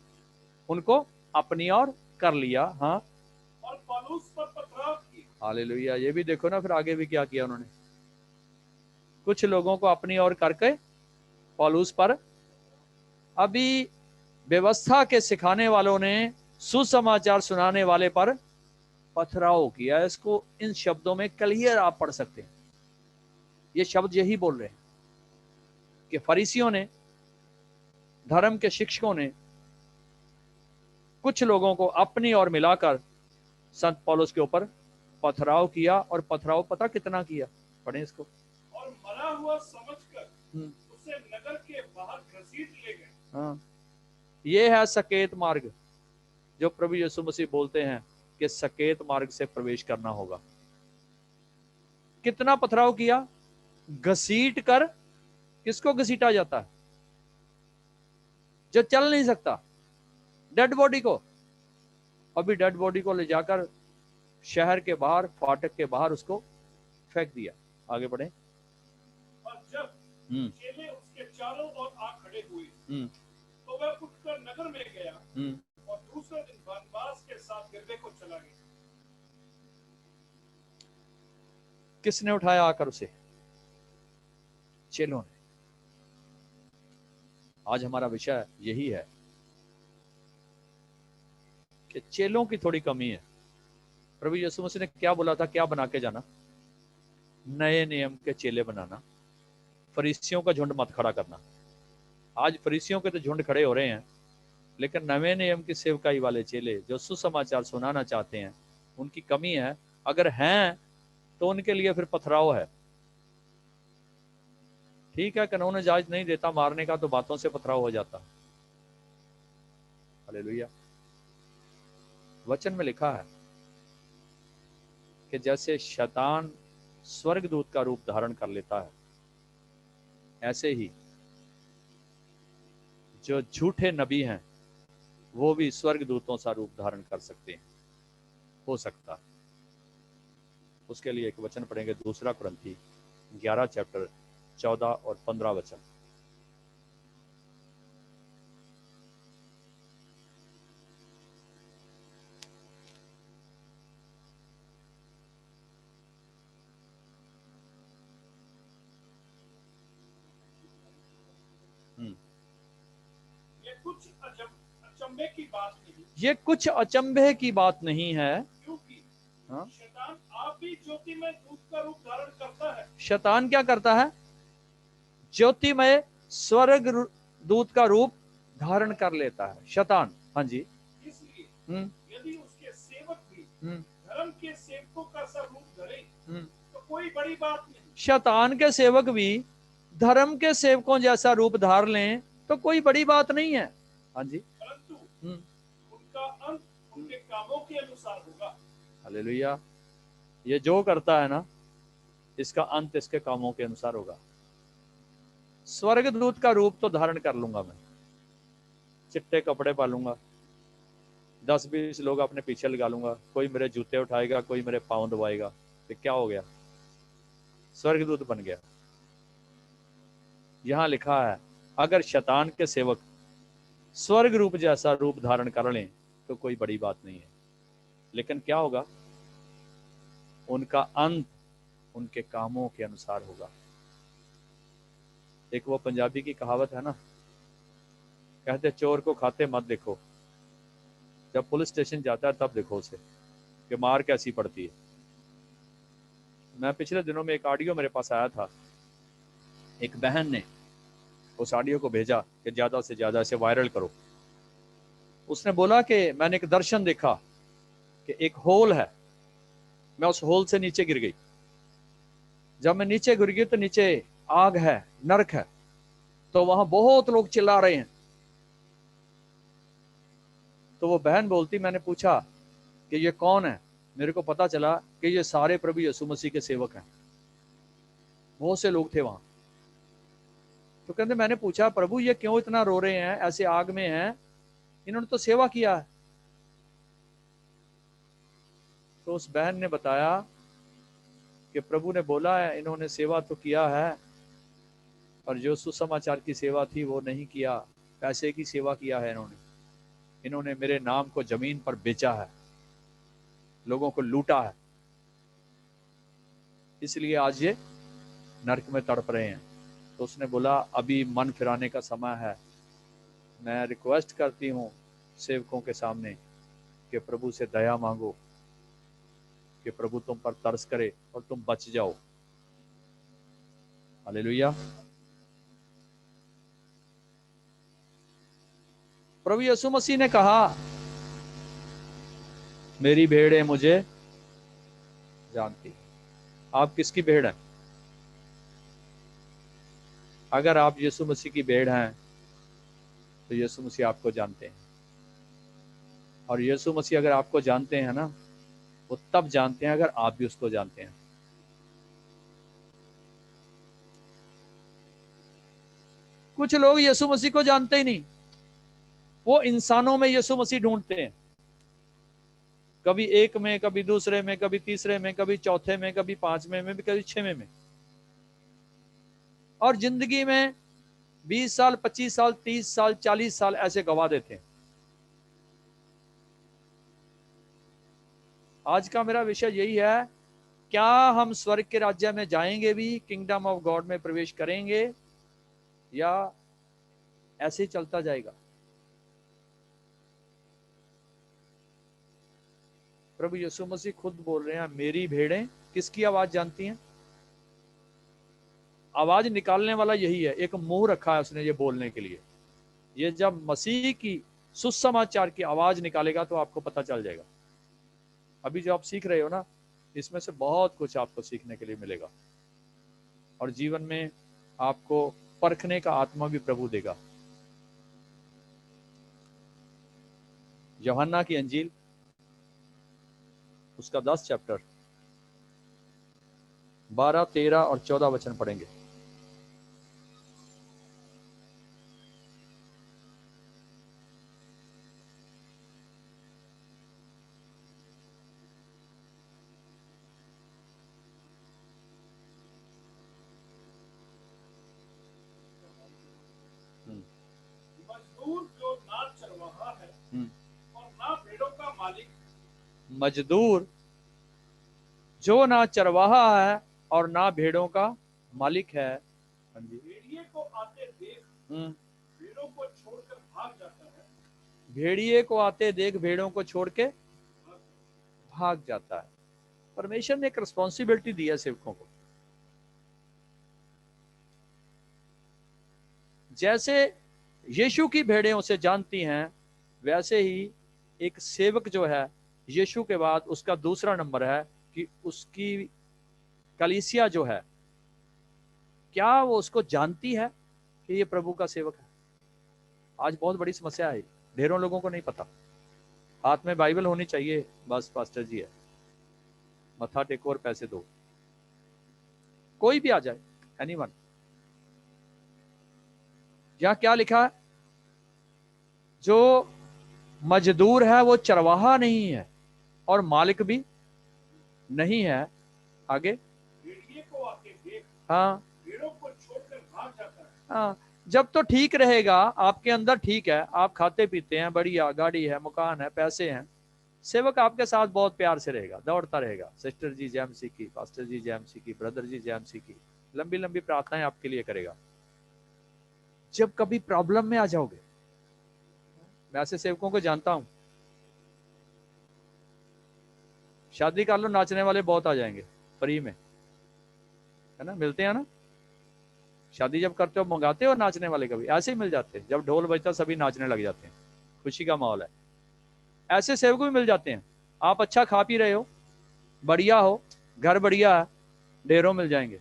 उनको अपनी ओर कर लिया। हाँ, और पौलुस पर पथराव किया। हालेलुया। ये भी देखो ना, फिर आगे भी क्या किया उन्होंने? कुछ लोगों को अपनी ओर करके पौलुस पर, अभी व्यवस्था के सिखाने वालों ने सुसमाचार सुनाने वाले पर पथराव किया। इसको इन शब्दों में क्लियर आप पढ़ सकते हैं। ये शब्द यही बोल रहे हैं कि फरीसियों ने, धर्म के शिक्षकों ने कुछ लोगों को अपनी ओर मिलाकर संत पौलुस के ऊपर पथराव किया। और पथराव पता कितना किया? पढ़ें इसको। और मरा हुआ समझकर उसे नगर के बाहर घसीट ले गए। हाँ, ये है सकेत मार्ग, जो प्रभु यीशु मसीह बोलते हैं कि सकेत मार्ग से प्रवेश करना होगा। कितना पथराव किया? घसीट कर। किसको घसीटा जाता है? जो चल नहीं सकता, डेड बॉडी को। अभी डेड बॉडी को ले जाकर शहर के बाहर, फाटक के बाहर उसको फेंक दिया। आगे बढ़े। और जब चेले उसके चारों ओर आ खड़े हुए। तो वह उठकर नगर में गया और दूसरे दिन बरनबास के साथ दिरबे को चला गया। किसने उठाया आकर उसे? चेलों ने। आज हमारा विषय यही है कि चेलों की थोड़ी कमी है। प्रभु यीशु मसीह ने क्या बोला था, क्या बना के जाना? नए नियम के चेले बनाना, फरीसियों का झुंड मत खड़ा करना। आज फरीसियों के तो झुंड खड़े हो रहे हैं, लेकिन नवे नियम की सेवकाई वाले चेले जो सुसमाचार सुनाना चाहते हैं, उनकी कमी है। अगर हैं तो उनके लिए फिर पथराव है। ठीक है, कानून इजाजत नहीं देता मारने का, तो बातों से पथराव हो जाता। हालेलुया। वचन में लिखा है कि जैसे शैतान स्वर्गदूत का रूप धारण कर लेता है, ऐसे ही जो झूठे नबी हैं वो भी स्वर्गदूतों सा रूप धारण कर सकते हैं, हो सकता है। उसके लिए एक वचन पढ़ेंगे, 2 कुरिन्थी 11 चैप्टर 14 और 15 वचन। ये कुछ अचंभे की बात नहीं, ये कुछ अचंभे की बात नहीं है, क्योंकि हाँ? शैतान आप भी ज्योतिमय दूत का रूप धारण करता है। शैतान क्या करता है? ज्योतिमय स्वर्ग दूत का रूप धारण कर लेता है शैतान। हाँ जी। इसलिए यदि उसके सेवक भी धर्म के सेवकों का सा रूप धरे तो कोई बड़ी बात नहीं। शैतान के सेवक भी धर्म के सेवकों जैसा रूप धार लें तो कोई बड़ी बात नहीं है। हाँ जी। परंतु उनका अंत उनके कामों के अनुसार होगा। हालेलुया। ये जो करता है ना, इसका अंत इसके कामों के अनुसार होगा। स्वर्गदूत का रूप तो धारण कर लूंगा मैं, चिट्टे कपड़े पालूंगा, 10-20 लोग अपने पीछे लगा लूंगा, कोई मेरे जूते उठाएगा, कोई मेरे पांव दबाएगा, तो क्या हो गया? स्वर्गदूत बन गया। यहां लिखा है अगर शैतान के सेवक स्वर्ग रूप जैसा रूप धारण कर लें तो कोई बड़ी बात नहीं है, लेकिन क्या होगा? उनका अंत उनके कामों के अनुसार होगा। एक वो पंजाबी की कहावत है ना, कहते चोर को खाते मत देखो, जब पुलिस स्टेशन जाता है तब देखो उसे कि मार कैसी पड़ती है। मैं पिछले दिनों में एक ऑडियो मेरे पास आया था, एक बहन ने उस ऑडियो को भेजा कि ज्यादा से ज्यादा इसे वायरल करो। उसने बोला कि मैंने एक दर्शन देखा कि एक होल है, मैं उस होल से नीचे गिर गई। जब मैं नीचे गिर गई तो नीचे आग है, नरक है, तो वहां बहुत लोग चिल्ला रहे हैं। तो वो बहन बोलती, मैंने पूछा कि ये कौन है? मेरे को पता चला कि ये सारे प्रभु यीशु मसीह के सेवक हैं। बहुत से लोग थे वहां। तो कहते मैंने पूछा प्रभु ये क्यों इतना रो रहे हैं, ऐसे आग में हैं, इन्होंने तो सेवा किया है। तो उस बहन ने बताया कि प्रभु ने बोला है इन्होंने सेवा तो किया है, पर जो सुसमाचार की सेवा थी वो नहीं किया, पैसे की सेवा किया है इन्होंने मेरे नाम को जमीन पर बेचा है, लोगों को लूटा है, इसलिए आज ये नरक में तड़प रहे हैं। तो उसने बोला अभी मन फिराने का समय है, मैं रिक्वेस्ट करती हूँ सेवकों के सामने कि प्रभु से दया मांगो कि प्रभु तुम पर तरस करे और तुम बच जाओ। हालेलुया। प्रभु यीशु मसीह ने कहा मेरी भेड़ें मुझे जानती। आप किसकी भेड़ हैं? अगर आप यीशु मसीह की भेड़ हैं तो यीशु मसीह आपको जानते हैं, और यीशु मसीह अगर आपको जानते हैं ना, वो तब जानते हैं अगर आप भी उसको जानते हैं। कुछ लोग यीशु मसीह को जानते ही नहीं, वो इंसानों में यीशु मसीह ढूंढते हैं, कभी एक में, कभी दूसरे में, कभी तीसरे में, कभी चौथे में, कभी पांचवें में, कभी 6वें में। और जिंदगी में 20 साल, 25 साल, 30 साल, 40 साल ऐसे गवा देते हैं। आज का मेरा विषय यही है, क्या हम स्वर्ग के राज्य में जाएंगे भी, किंगडम ऑफ गॉड में प्रवेश करेंगे, या ऐसे ही चलता जाएगा? प्रभु यीशु मसीह खुद बोल रहे हैं, मेरी भेड़ें किसकी आवाज जानती हैं? आवाज निकालने वाला यही है, एक मुंह रखा है उसने ये बोलने के लिए। ये जब मसीह की सुसमाचार की आवाज निकालेगा तो आपको पता चल जाएगा। अभी जो आप सीख रहे हो ना, इसमें से बहुत कुछ आपको सीखने के लिए मिलेगा, और जीवन में आपको परखने का आत्मा भी प्रभु देगा। यूहन्ना की अंजील उसका 10 चैप्टर 12, 13 और 14 वचन पढ़ेंगे। मजदूर जो ना चरवाहा है और ना भेड़ों का मालिक, मजदूर जो ना चरवाहा है और ना भेड़ों का मालिक है, भेड़िए को आते देख भेड़ों को छोड़कर भाग जाता है, भेड़िए को आते देख भेड़ों को छोड़ के भाग जाता है। परमेश्वर ने एक रिस्पॉन्सिबिलिटी दी है सेवकों को। जैसे यीशु की भेड़ें उसे जानती हैं, वैसे ही एक सेवक जो है यीशु के बाद उसका दूसरा नंबर है कि उसकी कलीसिया जो है, क्या वो उसको जानती है कि ये प्रभु का सेवक है? आज बहुत बड़ी समस्या है, ढेरों लोगों को नहीं पता। हाथ में बाइबल होनी चाहिए, बस पास्टर जी है, मत्था टेको और पैसे दो। कोई भी आ जाए, एनीवन। यहां क्या लिखा है? जो मजदूर है वो चरवाहा नहीं है और मालिक भी नहीं है। आगे, भेड़िए को आते देख हाँ भेड़ों को छोड़कर भाग जाता है। हाँ, जब तो ठीक रहेगा, आपके अंदर ठीक है, आप खाते पीते हैं, बढ़िया गाड़ी है, मकान है, पैसे हैं, सेवक आपके साथ बहुत प्यार से रहेगा, दौड़ता रहेगा, सिस्टर जी जय मसीह की, पास्टर जी जय मसीह की, ब्रदर जी जय मसीह की, लंबी लंबी प्रार्थनाएं आपके लिए करेगा। जब कभी प्रॉब्लम में आ जाओगे, मैं ऐसे सेवकों को जानता हूं, शादी कर लो, नाचने वाले बहुत आ जाएंगे फ्री में, है ना, मिलते हैं ना। शादी जब करते हो मंगाते हो नाचने वाले, कभी ऐसे ही मिल जाते हैं, जब ढोल बजता सभी नाचने लग जाते हैं, खुशी का माहौल है। ऐसे सेवक भी मिल जाते हैं। आप अच्छा खा पी रहे हो, बढ़िया हो, घर बढ़िया है, ढेरों मिल जाएंगे।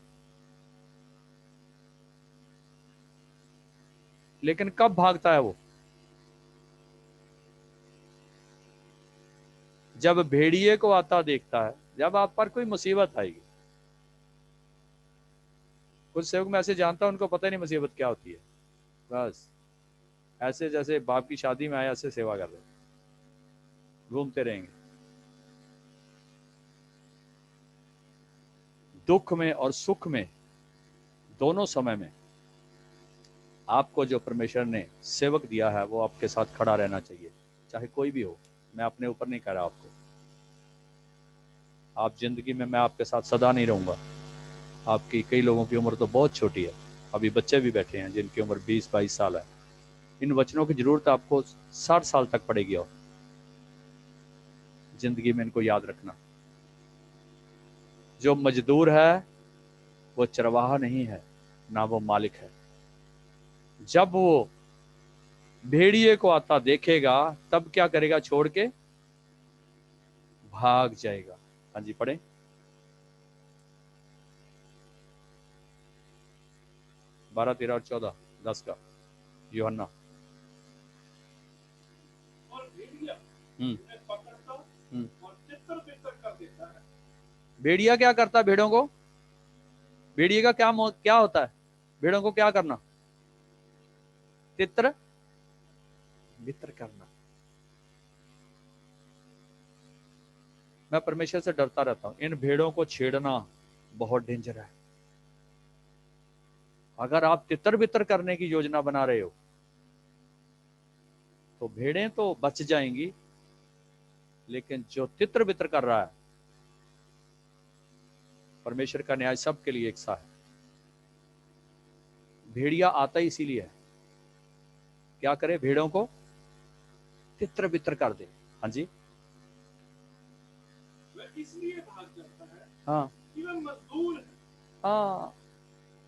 लेकिन कब भागता है वो? जब भेड़िए को आता देखता है, जब आप पर कोई मुसीबत आएगी। कुछ सेवक मैं ऐसे जानता हूं, उनको पता ही नहीं मुसीबत क्या होती है, बस ऐसे जैसे बाप की शादी में आया ऐसे सेवा कर रहे, घूमते रहेंगे। दुख में और सुख में, दोनों समय में आपको जो परमेश्वर ने सेवक दिया है वो आपके साथ खड़ा रहना चाहिए, चाहे कोई भी हो। मैं अपने ऊपर नहीं कह रहा आपको, आप जिंदगी में, मैं आपके साथ सदा नहीं रहूंगा। आपकी कई लोगों की उम्र तो बहुत छोटी है, अभी बच्चे भी बैठे हैं जिनकी उम्र 20-22 साल है। इन वचनों की जरूरत आपको 60 साल तक पड़ेगी, और जिंदगी में इनको याद रखना। जो मजदूर है वो चरवाहा नहीं है, ना वो मालिक है। जब वो भेड़िए को आता देखेगा तब क्या करेगा? छोड़ के भाग जाएगा। हाँ जी, पढ़े 12, 13 और 14, 10 का यूहन्ना। और भेड़िया उन्हें पकड़ता और तितर बितर कर देता है। भेड़िया क्या करता है भेड़ों को? भेड़िए का क्या होता है? भेड़ों को क्या करना? तितर बितर करना। मैं परमेश्वर से डरता रहता हूं, इन भेड़ों को छेड़ना बहुत डेंजर है। अगर आप तितर बितर करने की योजना बना रहे हो तो भेड़ें तो बच जाएंगी, लेकिन जो तितर बितर कर रहा है, परमेश्वर का न्याय सबके लिए एक सा है। भेड़िया आता ही इसीलिए है, क्या करे, भेड़ों को तितर बितर कर दे। हाँ जी, वह इसलिए भाग जाता है हाँ कि वह मजदूर है हाँ,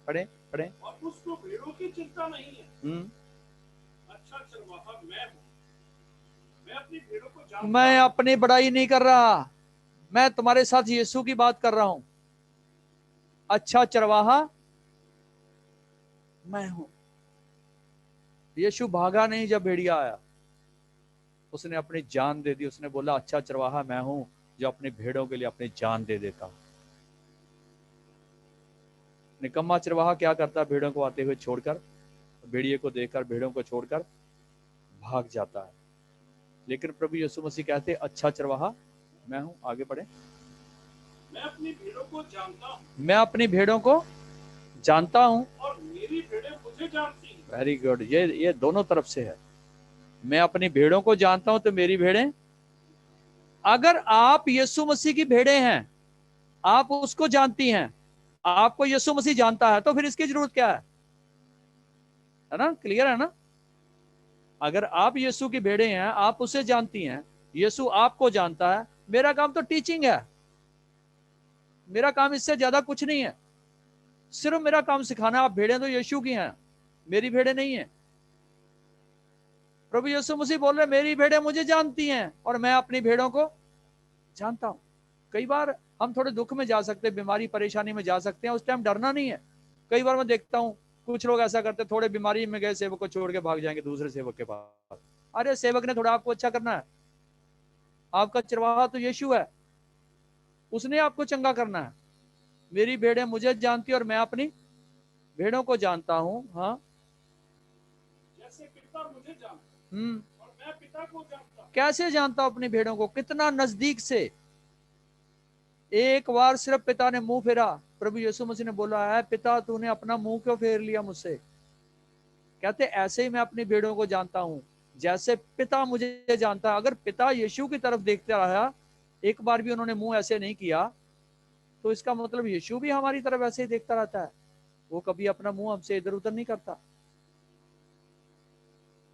पढ़े पढ़े। और उसको भेड़ों की चिंता नहीं है। अच्छा चरवाहा मैं हूँ, मैं अपनी भेड़ों को जानता मैं हूँ। अपनी बड़ाई नहीं कर रहा, मैं तुम्हारे साथ यीशु की बात कर रहा हूं। अच्छा चरवाहा मैं हूं। यीशु भागा नहीं जब भेड़िया आया, उसने अपनी जान दे दी। उसने बोला अच्छा चरवाहा मैं हूं जो अपनी भेड़ों के लिए अपनी जान दे देता हूं। निकम्मा चरवाहा क्या करता, भेड़ों को आते हुए छोड़कर, भेड़िए को देखकर भेड़ों को छोड़कर भाग जाता है। लेकिन प्रभु यीशु मसीह कहते अच्छा चरवाहा मैं हूं। आगे बढ़े। मैं अपनी भेड़ों को जानता हूँ मैं अपनी भेड़ों को जानता हूं। और मेरी भेड़ें मुझे जानती हैं। वेरी गुड, ये दोनों तरफ से है। मैं अपनी भेड़ों को जानता हूं तो मेरी भेड़ें, अगर आप यीशु मसीह की भेड़ें हैं, आप उसको जानती हैं, आपको यीशु मसीह जानता है, तो फिर इसकी जरूरत क्या है ना? क्लियर है ना? अगर आप यीशु की भेड़ें हैं, आप उसे जानती हैं, यीशु आपको जानता है, मेरा काम तो टीचिंग है, मेरा काम इससे ज्यादा कुछ नहीं है। सिर्फ मेरा काम सिखाना। आप भेड़ें तो यीशु की हैं, मेरी भेड़ें नहीं है। प्रभु यीशु मसीह बोल रहे मेरी भेड़ें मुझे जानती हैं और मैं अपनी भेड़ों को जानता हूं। कई बार हम थोड़े दुख में जा सकते हैं, बीमारी परेशानी में जा सकते हैं, उस टाइम डरना नहीं है। कई बार मैं देखता हूं कुछ लोग ऐसा करते, थोड़े बीमारी में गए, सेवक को छोड़ के भाग जाएंगे दूसरे सेवक के पास। अरे सेवक ने थोड़ा आपको अच्छा करना है, आपका चरवाहा तो यीशु है, उसने आपको चंगा करना है। मेरी भेड़ें मुझे जानती है और मैं अपनी भेड़ों को जानता हूं। हाँ, जैसे पिता मुझे जानता है और मैं पिता को जानता हूँ। कैसे जानता हूं अपनी भेड़ों को? कितना नजदीक से। एक बार सिर्फ पिता ने मुंह फेरा, प्रभु यीशु मसीह ने बोला है पिता तूने अपना मुंह क्यों फेर लिया मुझसे? कहते ऐसे ही मैं अपनी भेड़ों को जानता हूं, जैसे पिता मुझे जानता है। अगर पिता यीशु की तरफ देखते रहा, एक बार भी उन्होंने मुंह ऐसे नहीं किया, तो इसका मतलब यीशु भी हमारी तरफ ऐसे ही देखता रहता है, वो कभी अपना मुंह हमसे इधर उधर नहीं करता।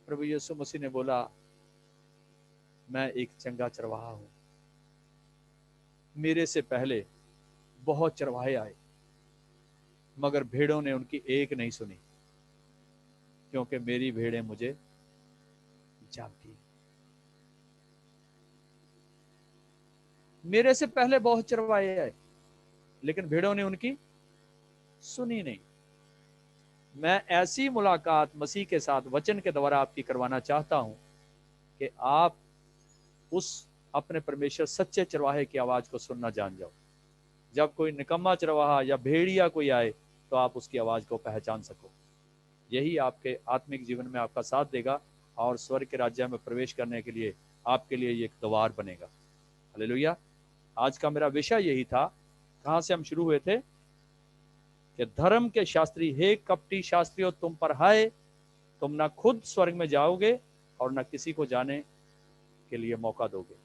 प्रभु यीशु मसीह ने बोला मैं एक चंगा चरवाहा हूं, मेरे से पहले बहुत चरवाहे आए, मगर भेड़ों ने उनकी एक नहीं सुनी, क्योंकि मेरी भेड़ें मुझे जानती हैं। मेरे से पहले बहुत चरवाहे आए, लेकिन भेड़ों ने उनकी सुनी नहीं। मैं ऐसी मुलाकात मसीह के साथ वचन के द्वारा आपकी करवाना चाहता हूं कि आप उस अपने परमेश्वर सच्चे चरवाहे की आवाज को सुनना जान जाओ। जब कोई निकम्मा चरवाहा या भेड़िया कोई आए, तो आप उसकी आवाज को पहचान सको। यही आपके आत्मिक जीवन में आपका साथ देगा और स्वर्ग के राज्य में प्रवेश करने के लिए आपके लिए ये एक द्वार बनेगा। हालेलुया। आज का मेरा विषय यही था। कहां से हम शुरू हुए थे? कि धर्म के शास्त्री, हे कपटी शास्त्रियों तुम पर हाय, तुम ना खुद स्वर्ग में जाओगे और ना किसी को जाने के लिए मौका दोगे।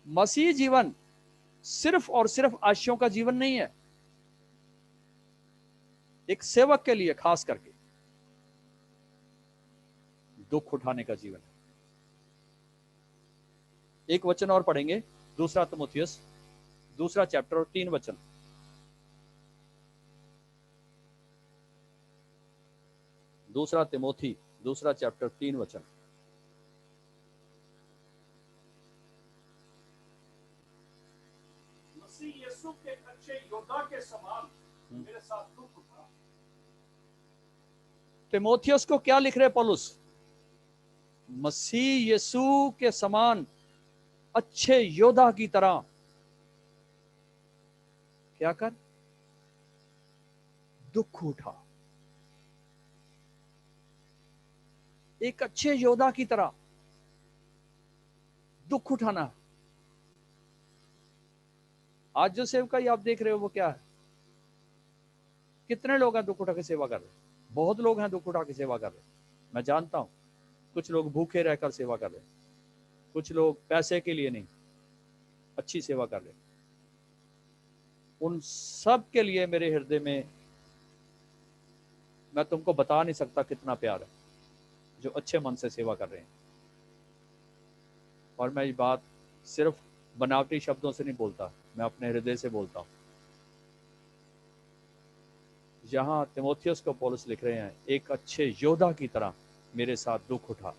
मसीह जीवन सिर्फ और सिर्फ आशियों का जीवन नहीं है, एक सेवक के लिए खास करके दुख उठाने का जीवन है। एक वचन और पढ़ेंगे, दूसरा तीमुथियुस दूसरा चैप्टर और 3 वचन। दूसरा तिमोथी दूसरा चैप्टर 3 वचन। मसीह यीशु के अच्छे योद्धा के समान मेरे साथ दुख उठा। तिमोथियस को क्या लिख रहे पौलुस? मसीह यीशु के समान अच्छे योद्धा की तरह क्या कर, दुख उठा। एक अच्छे योद्धा की तरह दुख उठाना। आज जो सेवकाई आप देख रहे हो वो क्या है? कितने लोग हैं दुख उठा के सेवा कर रहे हैं? बहुत लोग हैं दुख उठा के सेवा कर रहे हैं। मैं जानता हूं कुछ लोग भूखे रहकर सेवा कर रहे हैं, कुछ लोग पैसे के लिए नहीं, अच्छी सेवा कर रहे हैं। उन सब के लिए मेरे हृदय में मैं तुमको बता नहीं सकता कितना प्यार है, जो अच्छे मन से सेवा कर रहे हैं। और मैं ये बात सिर्फ बनावटी शब्दों से नहीं बोलता, मैं अपने हृदय से बोलता हूं। जहां तिमोथियस को पौलुस लिख रहे हैं, एक अच्छे योद्धा की तरह मेरे साथ दुख उठा।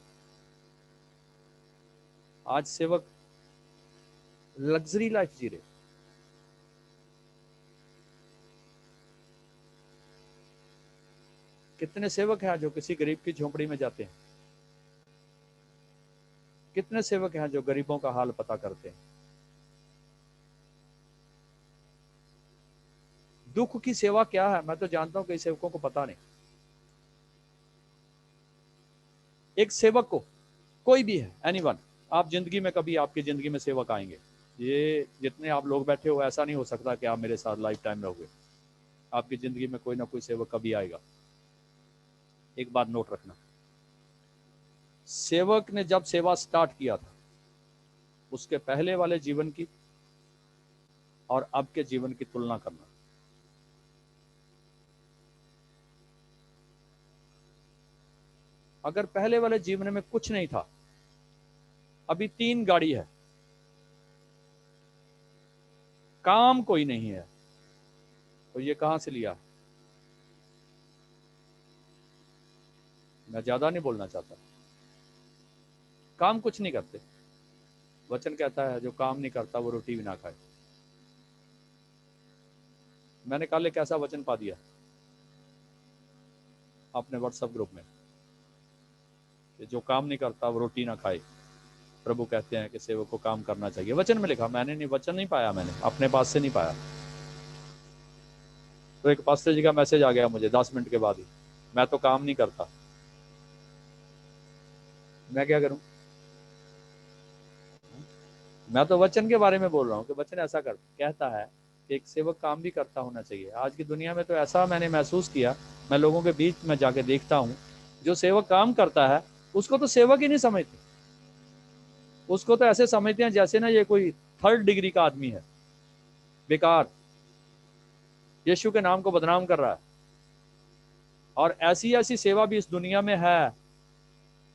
आज सेवक लग्जरी लाइफ जी रहे, कितने सेवक हैं जो किसी गरीब की झोंपड़ी में जाते हैं, कितने सेवक हैं जो गरीबों का हाल पता करते हैं। दुख की सेवा क्या है मैं तो जानता हूं कई सेवकों को पता नहीं। एक सेवक को, कोई भी है, एनीवन, आप जिंदगी में कभी आपकी जिंदगी में सेवक आएंगे। ये जितने आप लोग बैठे हो, ऐसा नहीं हो सकता कि आप मेरे साथ लाइफ टाइम रहोगे। आपकी जिंदगी में कोई ना कोई सेवक कभी आएगा। एक बात नोट रखना, सेवक ने जब सेवा स्टार्ट किया था, उसके पहले वाले जीवन की और अब के जीवन की तुलना करना। अगर पहले वाले जीवन में कुछ नहीं था, अभी 3 गाड़ी है, काम कोई नहीं है, तो ये कहां से लिया? मैं ज्यादा नहीं बोलना चाहता। काम कुछ नहीं करते। वचन कहता है जो काम नहीं करता वो रोटी भी ना खाए। मैंने कल एक ऐसा वचन पा दिया अपने व्हाट्सएप ग्रुप में कि जो काम नहीं करता वो रोटी ना खाए। प्रभु कहते हैं कि सेवक को काम करना चाहिए। वचन में लिखा, मैंने नहीं, वचन नहीं पाया, मैंने अपने पास से नहीं पाया। तो एक पास्टर जी का मैसेज आ गया मुझे 10 मिनट के बाद ही, मैं तो काम नहीं करता। मैं क्या करूं? मैं तो वचन के बारे में बोल रहा हूं कि वचन ऐसा कहता है कि एक सेवक काम भी करता होना चाहिए। आज की दुनिया में तो ऐसा मैंने महसूस किया, मैं लोगों के बीच में जाके देखता हूं, जो सेवक काम करता है उसको तो सेवक ही नहीं समझते। उसको तो ऐसे समझते हैं जैसे ना ये कोई 3rd डिग्री का आदमी है, बेकार, यीशु के नाम को बदनाम कर रहा है। और ऐसी ऐसी सेवा भी इस दुनिया में है।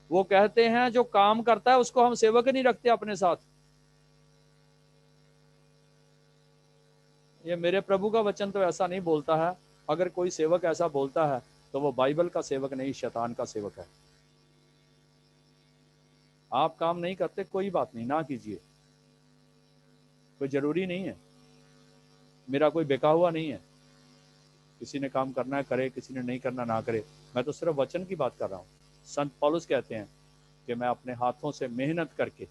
वो कहते हैं जो काम करता है उसको हम सेवक नहीं रखते अपने साथ। ये मेरे प्रभु का वचन तो ऐसा नहीं बोलता है। अगर कोई सेवक ऐसा बोलता है तो वो बाइबल का सेवक नहीं, शैतान का सेवक है। आप काम नहीं करते, कोई बात नहीं, ना कीजिए, कोई जरूरी नहीं है। मेरा कोई बेका हुआ नहीं है। किसी ने काम करना है करे, किसी ने नहीं करना ना करे। मैं तो सिर्फ वचन की बात कर रहा हूँ। संत पौलुस कहते हैं कि मैं अपने हाथों से मेहनत करके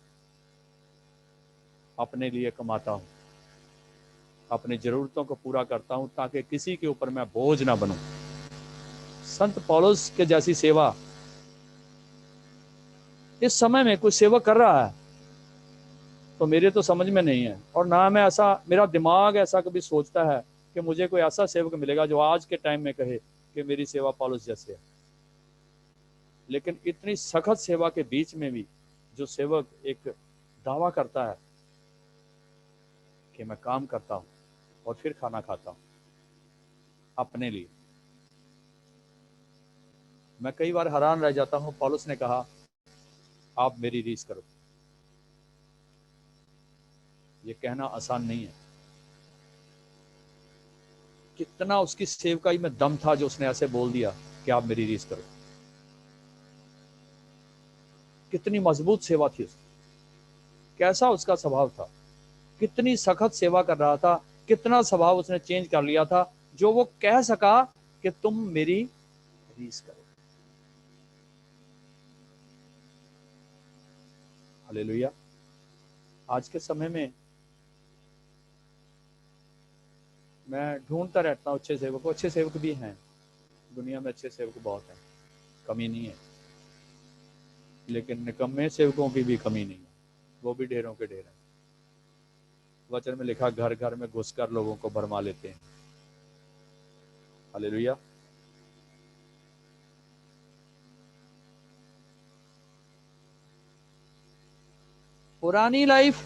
अपने लिए कमाता हूँ, अपनी जरूरतों को पूरा करता हूँ, ताकि किसी के ऊपर मैं बोझ ना बनूं। संत पौलुस के जैसी सेवा इस समय में कोई सेवा कर रहा है तो मेरे तो समझ में नहीं है। और ना मैं ऐसा, मेरा दिमाग ऐसा कभी सोचता है कि मुझे कोई ऐसा सेवक मिलेगा जो आज के टाइम में कहे कि मेरी सेवा पौलुस जैसे है। लेकिन इतनी सख्त सेवा के बीच में भी जो सेवक एक दावा करता है कि मैं काम करता हूं और फिर खाना खाता हूं अपने लिए, मैं कई बार हैरान रह जाता हूं। पौलुस ने कहा आप मेरी रीस करो। ये कहना आसान नहीं है। कितना उसकी सेवकाई में दम था जो उसने ऐसे बोल दिया कि आप मेरी रीस करो। कितनी मजबूत सेवा थी उसकी, कैसा उसका स्वभाव था, कितनी सख्त सेवा कर रहा था, कितना स्वभाव उसने चेंज कर लिया था जो वो कह सका कि तुम मेरी रीस करो। हालेलुया। आज के समय में मैं ढूंढता रहता हूँ अच्छे सेवक को। अच्छे सेवक भी हैं दुनिया में, अच्छे सेवक बहुत हैं, कमी नहीं है। लेकिन निकम्मे सेवकों की भी कमी नहीं है, वो भी ढेरों के ढेर हैं। वचन में लिखा घर घर में घुसकर लोगों को भरमा लेते हैं। हालेलुया। पुरानी लाइफ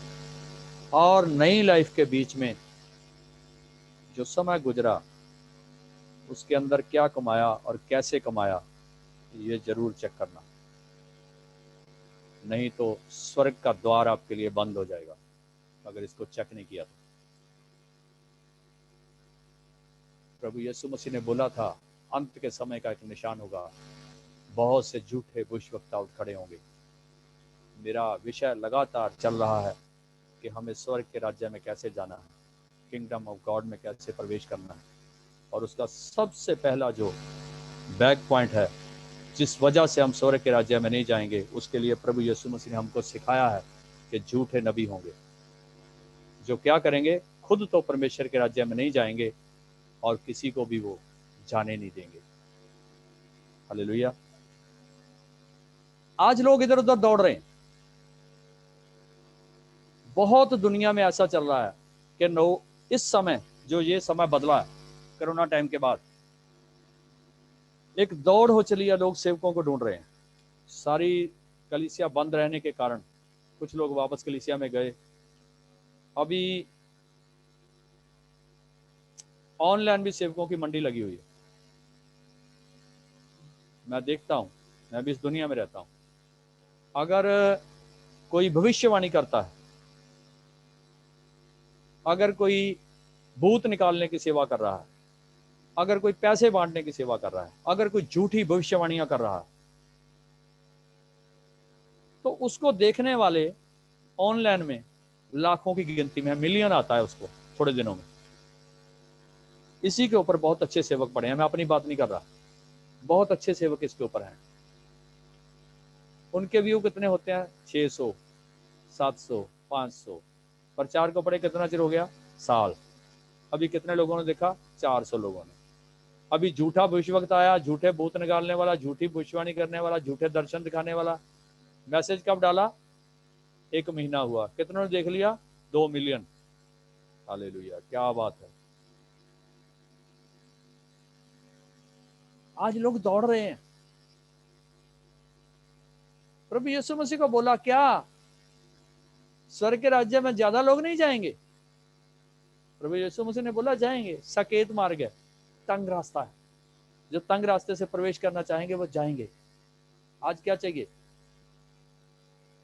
और नई लाइफ के बीच में जो समय गुजरा, उसके अंदर क्या कमाया और कैसे कमाया, ये जरूर चेक करना, नहीं तो स्वर्ग का द्वार आपके लिए बंद हो जाएगा अगर इसको चेक नहीं किया तो। प्रभु यीशु मसीह ने बोला था, अंत के समय का एक निशान होगा, बहुत से झूठे भविष्यवक्ता उठ खड़े होंगे। मेरा विषय लगातार चल रहा है कि हमें स्वर्ग के राज्य में कैसे जाना है, किंगडम ऑफ गॉड में कैसे प्रवेश करना है। और उसका सबसे पहला जो बैक पॉइंट है, जिस वजह से हम स्वर्ग के राज्य में नहीं जाएंगे, उसके लिए प्रभु यीशु मसीह ने हमको सिखाया है कि झूठे नबी होंगे जो क्या करेंगे, खुद तो परमेश्वर के राज्य में नहीं जाएंगे और किसी को भी वो जाने नहीं देंगे। हालेलुया। आज लोग इधर उधर दौड़ रहे हैं, बहुत दुनिया में ऐसा चल रहा है कि नो, इस समय जो ये समय बदला है कोरोना टाइम के बाद, एक दौड़ हो चली है, लोग सेवकों को ढूंढ रहे हैं। सारी कलीसिया बंद रहने के कारण कुछ लोग वापस कलीसिया में गए। अभी ऑनलाइन भी सेवकों की मंडी लगी हुई है, मैं देखता हूं, मैं भी इस दुनिया में रहता हूं। अगर कोई भविष्यवाणी करता है, अगर कोई भूत निकालने की सेवा कर रहा है, अगर कोई पैसे बांटने की सेवा कर रहा है, अगर कोई झूठी भविष्यवाणियां कर रहा है, तो उसको देखने वाले ऑनलाइन में लाखों की गिनती में, मिलियन आता है उसको थोड़े दिनों में। इसी के ऊपर बहुत अच्छे सेवक पड़े हैं, मैं अपनी बात नहीं कर रहा, बहुत अच्छे सेवक इसके ऊपर हैं। उनके व्यू कितने होते हैं, 600, 700, 500। प्रचार को पड़े कितना चिर हो गया, साल। अभी कितने लोगों ने देखा, 400 लोगों ने। अभी झूठा भविष्यवक्ता आया, झूठे भूत निकालने वाला, झूठी भविष्यवाणी करने वाला, झूठे दर्शन दिखाने वाला, मैसेज कब डाला, 1 महीना हुआ, कितनों ने देख लिया, 2 मिलियन। हालेलुया, क्या बात है। आज लोग दौड़ रहे हैं। प्रभु यीशु मसीह को बोला, क्या स्वर्ग के राज्य में ज्यादा लोग नहीं जाएंगे? प्रभु यीशु मसीह ने बोला, जाएंगे। सकेत मार्ग है, तंग रास्ता है, जो तंग रास्ते से प्रवेश करना चाहेंगे वो जाएंगे। आज क्या चाहिए,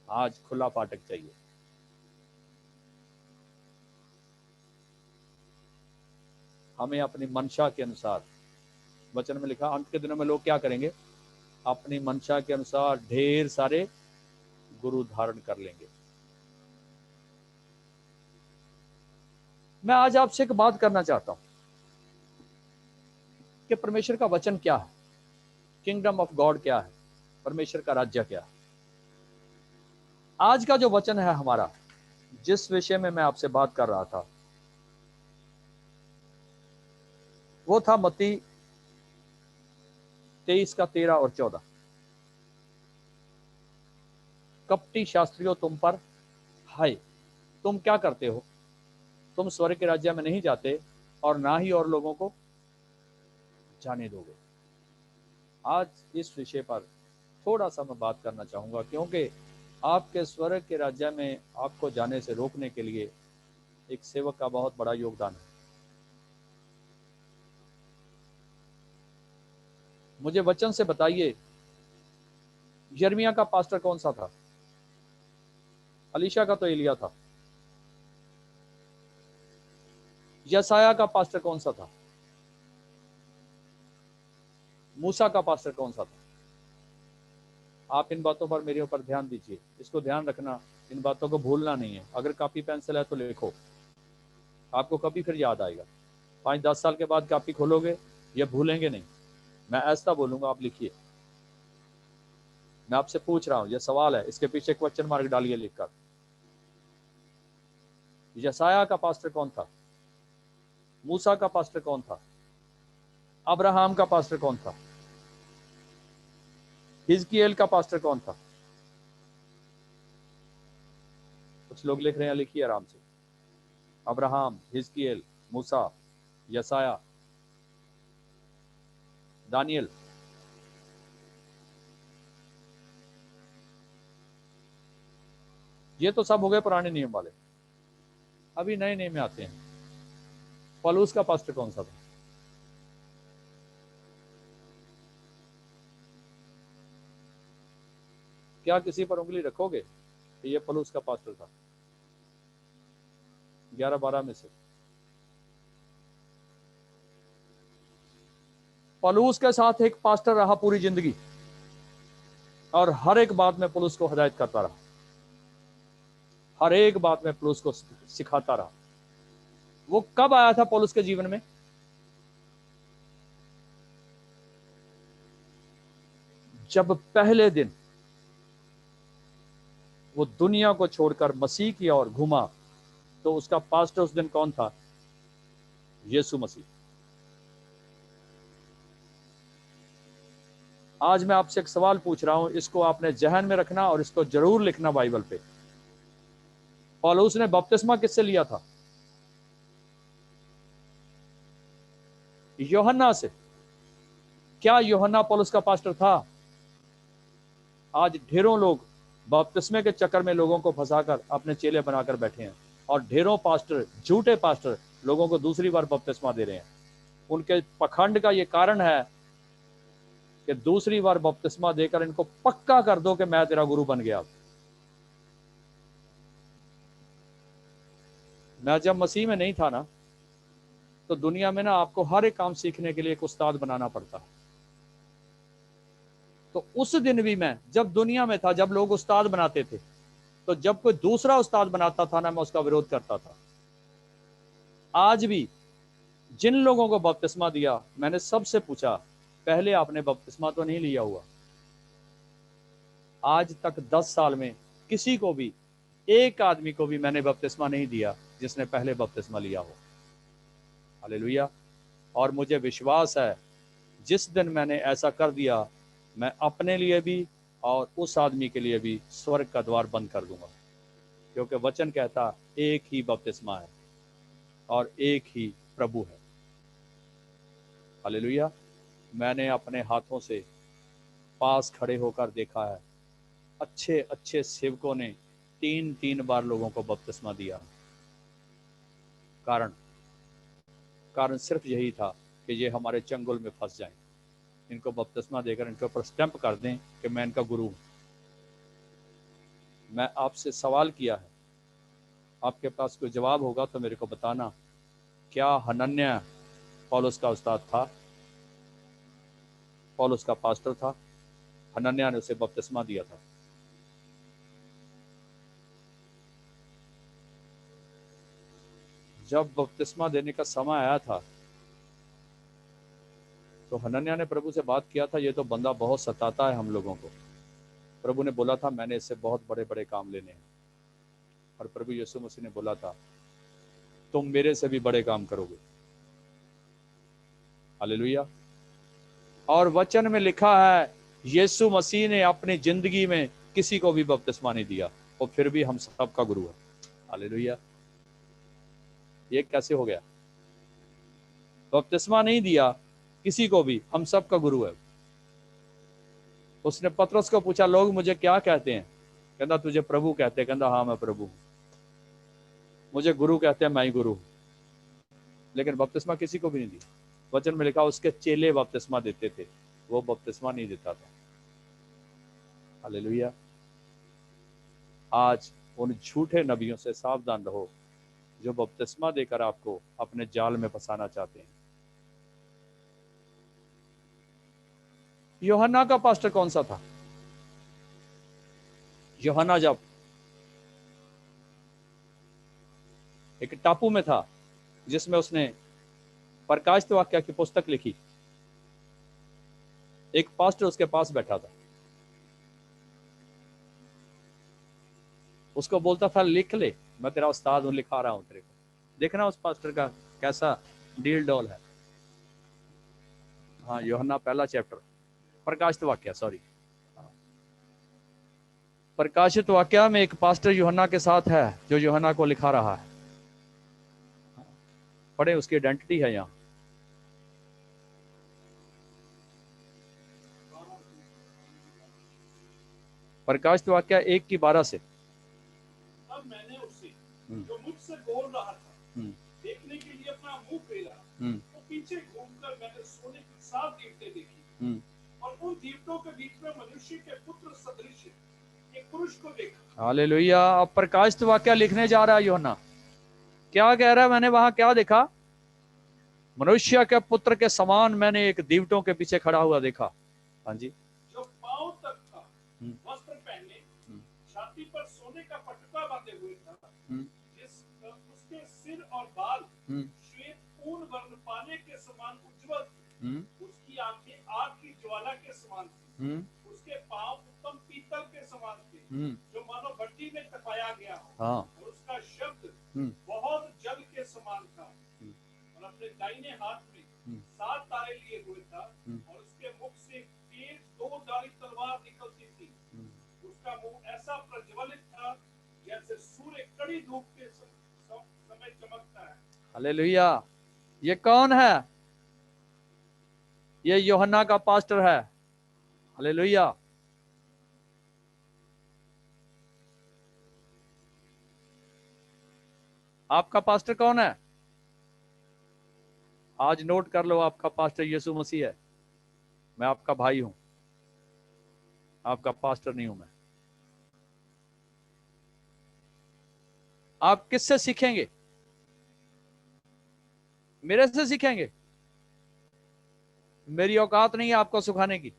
आज खुला फाटक चाहिए। हमें अपनी मंशा के अनुसार, वचन में लिखा, अंत के दिनों में लोग क्या करेंगे, अपनी मंशा के अनुसार ढेर सारे गुरु धारण कर लेंगे। मैं आज आपसे एक बात करना चाहता हूं कि परमेश्वर का वचन क्या है, किंगडम ऑफ गॉड क्या है, परमेश्वर का राज्य क्या है। आज का जो वचन है हमारा, जिस विषय में मैं आपसे बात कर रहा था, वो था मत्ती 23 का 13 और 14। कपटी शास्त्रियों, तुम पर हाय, तुम क्या करते हो, तुम स्वर्ग के राज्य में नहीं जाते और ना ही और लोगों को जाने दोगे। आज इस विषय पर थोड़ा सा मैं बात करना चाहूंगा, क्योंकि आपके स्वर्ग के राज्य में आपको जाने से रोकने के लिए एक सेवक का बहुत बड़ा योगदान है। मुझे वचन से बताइए, यिर्मयाह का पास्टर कौन सा था? अलीशा का तो एलिया था। यसाया का पास्टर कौन सा था? मूसा का पास्टर कौन सा था? आप इन बातों पर मेरे ऊपर ध्यान दीजिए, इसको ध्यान रखना, इन बातों को भूलना नहीं है। अगर कॉपी पेंसिल है तो लिखो, आपको कभी फिर याद आएगा। 5-10 साल के बाद कॉपी खोलोगे, ये भूलेंगे नहीं। मैं ऐसा बोलूंगा, आप लिखिए। मैं आपसे पूछ रहा हूं, ये सवाल है, इसके पीछे क्वेश्चन मार्क डालिए लिखकर। यसाया का पास्टर कौन था? मूसा का पास्टर कौन था? अब्राहम का पास्टर कौन था? हिजकियेल का पास्टर कौन था? कुछ लोग लिख रहे हैं, लिखिए आराम से। अब्राहम, हिजकियेल, मूसा, यसाया। दानियल, ये तो सब हो गए पुराने नियम वाले। अभी नए नियम में आते हैं। पौलुस का पास्टर कौन सा था? क्या किसी पर उंगली रखोगे कि ये पौलुस का पास्टर था? 11-12 में से पौलुस के साथ एक पास्टर रहा पूरी जिंदगी, और हर एक बात में पौलुस को हिदायत करता रहा, हर एक बात में पौलुस को सिखाता रहा। वो कब आया था पौलुस के जीवन में? जब पहले दिन वो दुनिया को छोड़कर मसीह की ओर घूमा, तो उसका पास्टर उस दिन कौन था? यीशु मसीह। आज मैं आपसे एक सवाल पूछ रहा हूं, इसको आपने जहन में रखना और इसको जरूर लिखना बाइबल पे। पौलुस ने बपतिस्मा किससे लिया था? यूहन्ना से। क्या यूहन्ना पौलुस का पास्टर था? आज ढेरों लोग बपतिस्मे के चक्कर में लोगों को फंसाकर अपने चेले बनाकर बैठे हैं, और ढेरों पास्टर, झूठे पास्टर, लोगों को दूसरी बार बपतिस्मा दे रहे हैं। उनके पखंड का ये कारण है कि दूसरी बार बपतिस्मा देकर इनको पक्का कर दो कि मैं तेरा गुरु बन गया। मैं जब मसीह में नहीं था ना, तो दुनिया में ना आपको हर एक काम सीखने के लिए एक उस्ताद बनाना पड़ता है। तो उस दिन भी मैं जब दुनिया में था, जब लोग उस्ताद बनाते थे, तो जब कोई दूसरा उस्ताद बनाता था ना, मैं उसका विरोध करता था। आज भी जिन लोगों को बपतिस्मा दिया, मैंने सबसे पूछा, पहले आपने बपतिस्मा तो नहीं लिया हुआ? आज तक 10 साल में किसी को भी, एक आदमी को भी मैंने बपतिस्मा नहीं दिया जिसने पहले बपतिस्मा लिया हो। हालेलुया। और मुझे विश्वास है, जिस दिन मैंने ऐसा कर दिया, मैं अपने लिए भी और उस आदमी के लिए भी स्वर्ग का द्वार बंद कर दूंगा, क्योंकि वचन कहता एक ही बपतिस्मा है और एक ही प्रभु है। हालेलुया। मैंने अपने हाथों से पास खड़े होकर देखा है, अच्छे अच्छे सेवकों ने 3-3 बार लोगों को बपतिस्मा दिया। कारण सिर्फ यही था कि ये हमारे चंगुल में फंस जाएं, इनको बपतिस्मा देकर इनके ऊपर स्टैंप कर दें कि मैं इनका गुरु हूं। मैं आपसे सवाल किया है, आपके पास कोई जवाब होगा तो मेरे को बताना। क्या हनन्याह पौलुस का उस्ताद था? पौलुस का पास्टर था? हनन्याह ने उसे बपतिस्मा दिया था। जब बपतिस्मा देने का समय आया था, तो हनन्याह ने प्रभु से बात किया था, ये तो बंदा बहुत सताता है हम लोगों को। प्रभु ने बोला था, मैंने इससे बहुत बड़े बड़े काम लेने हैं। और प्रभु यीशु मसीह ने बोला था, तुम मेरे से भी बड़े काम करोगे। हालेलुया। और वचन में लिखा है, यीशु मसीह ने अपनी जिंदगी में किसी को भी बपतिस्मा नहीं दिया, और फिर भी हम सबका गुरु है। हालेलुया। ये कैसे हो गया? बपतिस्मा नहीं दिया किसी को भी, हम सबका गुरु है। उसने पतरस को पूछा, लोग मुझे क्या कहते हैं? कहता, तुझे प्रभु कहते हैं। कहता, हाँ मैं प्रभु हूं। मुझे गुरु कहते हैं, मैं ही गुरु हूं। लेकिन बपतिस्मा किसी को भी नहीं दी। वचन में लिखा, उसके चेले बपतिस्मा देते थे, वो बपतिस्मा नहीं देता था। हालेलुया। आज उन झूठे नबियों से सावधान रहो, जो बपतिस्मा देकर आपको अपने जाल में फंसाना चाहते हैं। यूहन्ना का पास्टर कौन सा था? यूहन्ना जब एक टापू में था, जिसमें उसने प्रकाशित वाक्य की पुस्तक लिखी, एक पास्टर उसके पास बैठा था, उसको बोलता था, लिख ले, मैं तेरा उस्ताद हूं, लिखा रहा हूं तेरे को। देखना उस पास्टर का कैसा डील डॉल है। हाँ, यूहन्ना पहला चैप्टर, प्रकाशित वाक्य, सॉरी, प्रकाशित वाक्य में एक पास्टर यूहन्ना के साथ है, जो यूहन्ना को लिखा रहा है। पढ़े, उसकी आइडेंटिटी है यहाँ। प्रकाशित वाक्य 1:12 से। तब मैंने उससे जो मुझसे बोल रहा था देखने के लिए अपना मुंह फेरा, तो पीछे घूमकर मैंने सोने की 7 दीवटें देखी, और उन दीवटों के बीच में मनुष्य के पुत्र सदृश एक पुरुष को देखा। हालेलुया। अब प्रकाशित वाक्य लिखने जा रहा है यूहन्ना। क्या कह रहा है? मैंने वहां क्या देखा? मनुष्य के पुत्र के समान मैंने एक दीवटों के पीछे खड़ा हुआ देखा। हाँ जी। जो पांव तक था वस्त्र पहने, छाती पर सोने का पटका बांधे हुए था, उसके सिर और बाल श्वेत ऊन वर्ण पाने के समान उज्जवल थे, उसकी आंखें आग की ज्वाला के समान थी, उसके पांव उत्तम पीतल के समान थे, जो मानो भट्टी में तपाया गया हो, और उसका शब्द बहुत जल के समान था, और अपने दाहिने हाथ में 7 तारे लिए हुए था, और उसके मुख से तेज 2 धारी तलवार निकलती थी। उसका मुंह ऐसा प्रज्वलित था जैसे सूर्य कड़ी धूप के समय चमकता है। हालेलुया। ये कौन है? ये यूहन्ना का पास्टर है। हालेलुया। आपका पास्टर कौन है? आज नोट कर लो, आपका पास्टर यीशु मसीह है। मैं आपका भाई हूं, आपका पास्टर नहीं हूं मैं। आप किससे सीखेंगे? मेरे से सीखेंगे? मेरी औकात नहीं है आपको सिखाने की।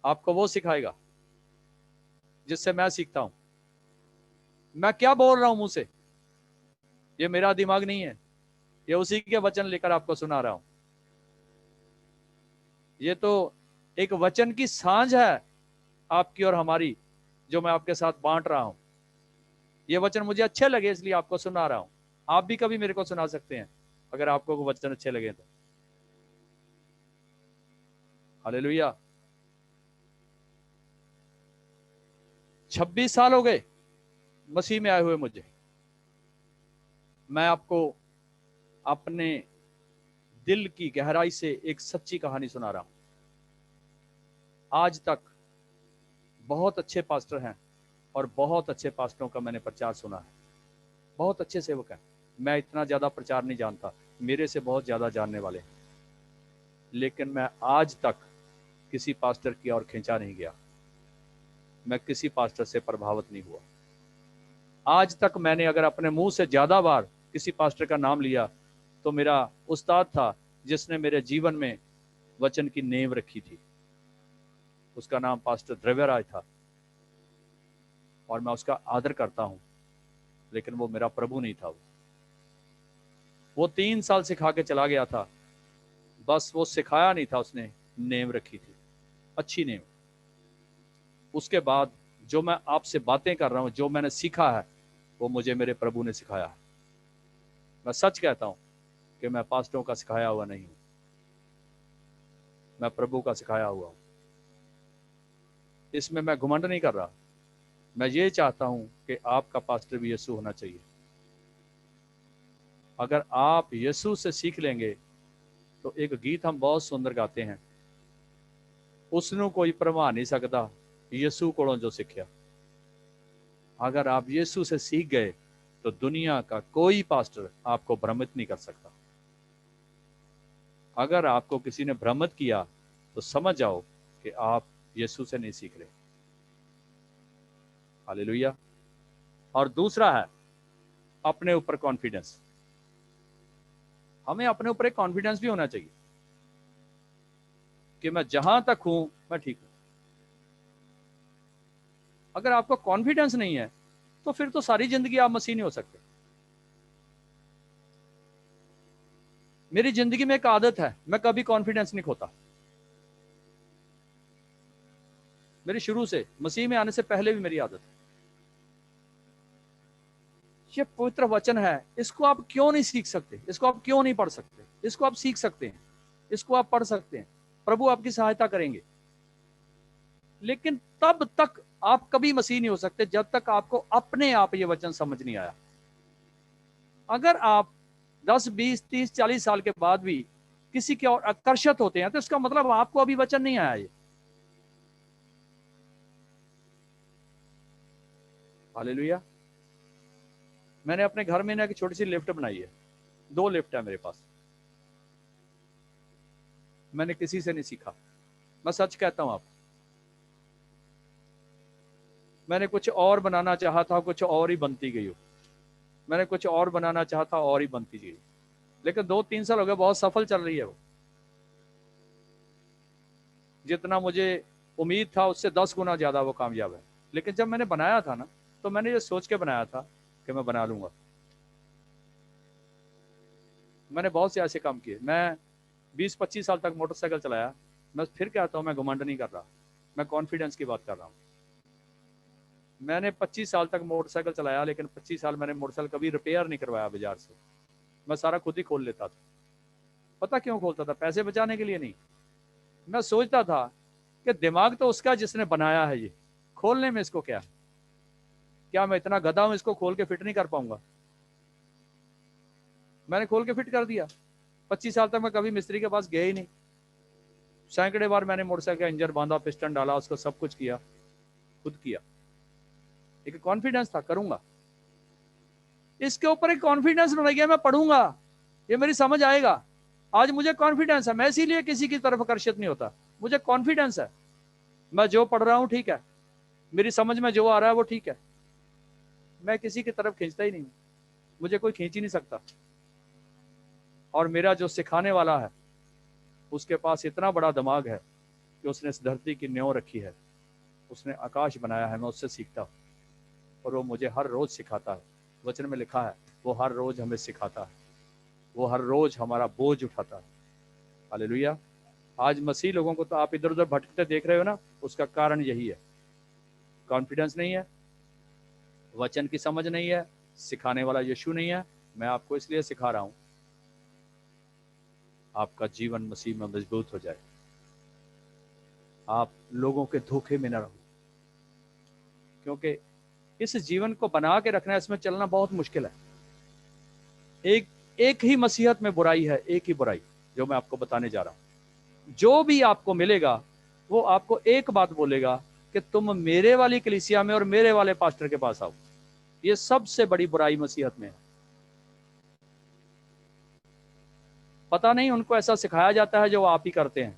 आपको वो सिखाएगा जिससे मैं सीखता हूं। मैं क्या बोल रहा हूं मुंह से, ये मेरा दिमाग नहीं है, ये उसी के वचन लेकर आपको सुना रहा हूं। ये तो एक वचन की सांझ है आपकी और हमारी, जो मैं आपके साथ बांट रहा हूं। ये वचन मुझे अच्छे लगे इसलिए आपको सुना रहा हूं। आप भी कभी मेरे को सुना सकते हैं अगर आपको वो वचन अच्छे लगे तो। हालेलुया। 26 साल हो गए मसीह में आए हुए मुझे। मैं आपको अपने दिल की गहराई से एक सच्ची कहानी सुना रहा हूं। आज तक बहुत अच्छे पास्टर हैं और बहुत अच्छे पास्टरों का मैंने प्रचार सुना है, बहुत अच्छे सेवक हैं। मैं इतना ज्यादा प्रचार नहीं जानता, मेरे से बहुत ज्यादा जानने वाले हैं, लेकिन मैं आज तक किसी पास्टर की ओर खींचा नहीं गया। मैं किसी पास्टर से प्रभावित नहीं हुआ। आज तक मैंने अगर अपने मुंह से ज्यादा बार किसी पास्टर का नाम लिया तो मेरा उस्ताद था जिसने मेरे जीवन में वचन की नींव रखी थी। उसका नाम पास्टर द्रव्यराज था और मैं उसका आदर करता हूं, लेकिन वो मेरा प्रभु नहीं था। वो 3 साल सिखा के चला गया था, बस वो सिखाया नहीं था, उसने नींव रखी थी, अच्छी नींव। उसके बाद जो मैं आपसे बातें कर रहा हूं, जो मैंने सीखा है, वो मुझे मेरे प्रभु ने सिखाया है। मैं सच कहता हूं कि मैं पास्टरों का सिखाया हुआ नहीं हूं, मैं प्रभु का सिखाया हुआ हूं। इसमें मैं घमंड नहीं कर रहा। मैं ये चाहता हूं कि आपका पास्टर भी यीशु होना चाहिए। अगर आप यीशु से सीख लेंगे तो एक गीत हम बहुत सुंदर गाते हैं, उसनों कोई भरमा नहीं सकता यीशु कोलों जो सीखा। अगर आप यीशु से सीख गए तो दुनिया का कोई पास्टर आपको भ्रमित नहीं कर सकता। अगर आपको किसी ने भ्रमित किया तो समझ जाओ कि आप यीशु से नहीं सीख रहे। हालेलुया। और दूसरा है अपने ऊपर कॉन्फिडेंस। हमें अपने ऊपर एक कॉन्फिडेंस भी होना चाहिए कि मैं जहां तक हूं मैं ठीक हूं। अगर आपको कॉन्फिडेंस नहीं है तो फिर तो सारी जिंदगी आप मसीह नहीं हो सकते। मेरी जिंदगी में एक आदत है, मैं कभी कॉन्फिडेंस नहीं खोता। मेरी शुरू से, मसीह में आने से पहले भी मेरी आदत है। ये पवित्र वचन है, इसको आप क्यों नहीं सीख सकते? इसको आप क्यों नहीं पढ़ सकते? इसको आप सीख सकते हैं, इसको आप पढ़ सकते हैं, प्रभु आपकी सहायता करेंगे। लेकिन तब तक आप कभी मसीह नहीं हो सकते जब तक आपको अपने आप ये वचन समझ नहीं आया। अगर आप 10, 20, 30, 40 साल के बाद भी किसी की ओर आकर्षित होते हैं तो इसका मतलब आपको अभी वचन नहीं आया। ये हालेलुया। मैंने अपने घर में ना एक छोटी सी लिफ्ट बनाई है, 2 लिफ्ट है मेरे पास। मैंने किसी से नहीं सीखा, मैं सच कहता हूं आप। मैंने कुछ और बनाना चाहा था, कुछ और ही बनती गई हो। मैंने कुछ और बनाना चाहा था, और ही बनती गई। लेकिन 2-3 साल हो गए, बहुत सफल चल रही है वो। जितना मुझे उम्मीद था उससे 10 गुना ज्यादा वो कामयाब है। लेकिन जब मैंने बनाया था ना, तो मैंने ये सोच के बनाया था कि मैं बना लूंगा। मैंने बहुत से ऐसे काम किए। मैं 20-25 साल तक मोटरसाइकिल चलाया। मैं फिर कहता हूँ, मैं घमंड नहीं कर रहा, मैं कॉन्फिडेंस की बात कर रहा हूँ। मैंने 25 साल तक मोटरसाइकिल चलाया, लेकिन 25 साल मैंने मोटरसाइकिल कभी रिपेयर नहीं करवाया बाजार से। मैं सारा खुद ही खोल लेता था। पता क्यों खोलता था? पैसे बचाने के लिए नहीं। मैं सोचता था कि दिमाग तो उसका जिसने बनाया है, ये खोलने में इसको क्या है? क्या मैं इतना गधा हूं इसको खोल के फिट नहीं कर पाऊंगा? मैंने खोल के फिट कर दिया। 25 साल तक मैं कभी मिस्त्री के पास गया ही नहीं। सैकड़े बार मैंने मोटरसाइकिल का इंजन बांधा, पिस्टन डाला, उसको सब कुछ किया, खुद किया। एक कॉन्फिडेंस था, करूंगा। इसके ऊपर एक कॉन्फिडेंस बन गया, मैं पढ़ूंगा, ये मेरी समझ आएगा। आज मुझे कॉन्फिडेंस है, मैं इसीलिए किसी की तरफ आकर्षित नहीं होता। मुझे कॉन्फिडेंस है, मैं जो पढ़ रहा हूं ठीक है, मेरी समझ में जो आ रहा है वो ठीक है। मैं किसी की तरफ खींचता ही नहीं, मुझे कोई खींच ही नहीं सकता। और मेरा जो सिखाने वाला है, उसके पास इतना बड़ा दिमाग है कि उसने इस धरती की न्यों रखी है, उसने आकाश बनाया है। मैं उससे सीखता हूँ और वो मुझे हर रोज सिखाता है। वचन में लिखा है, वो हर रोज हमें सिखाता है, वो हर रोज हमारा बोझ उठाता है। हालेलुया। आज मसीह लोगों को तो आप इधर उधर भटकते देख रहे हो ना, उसका कारण यही है। कॉन्फिडेंस नहीं है, वचन की समझ नहीं है, सिखाने वाला यीशु नहीं है। मैं आपको इसलिए सिखा रहा हूं, आपका जीवन मसीह में मजबूत हो जाए, आप लोगों के धोखे में न रहो। क्योंकि इस जीवन को बना के रखना, इसमें चलना बहुत मुश्किल है। एक एक ही मसीहत में बुराई है, एक ही बुराई जो मैं आपको बताने जा रहा हूं। जो भी आपको मिलेगा वो आपको एक बात बोलेगा कि तुम मेरे वाली कलीसिया में और मेरे वाले पास्टर के पास आओ। ये सबसे बड़ी बुराई मसीहत में है। पता नहीं उनको ऐसा सिखाया जाता है जो आप ही करते हैं।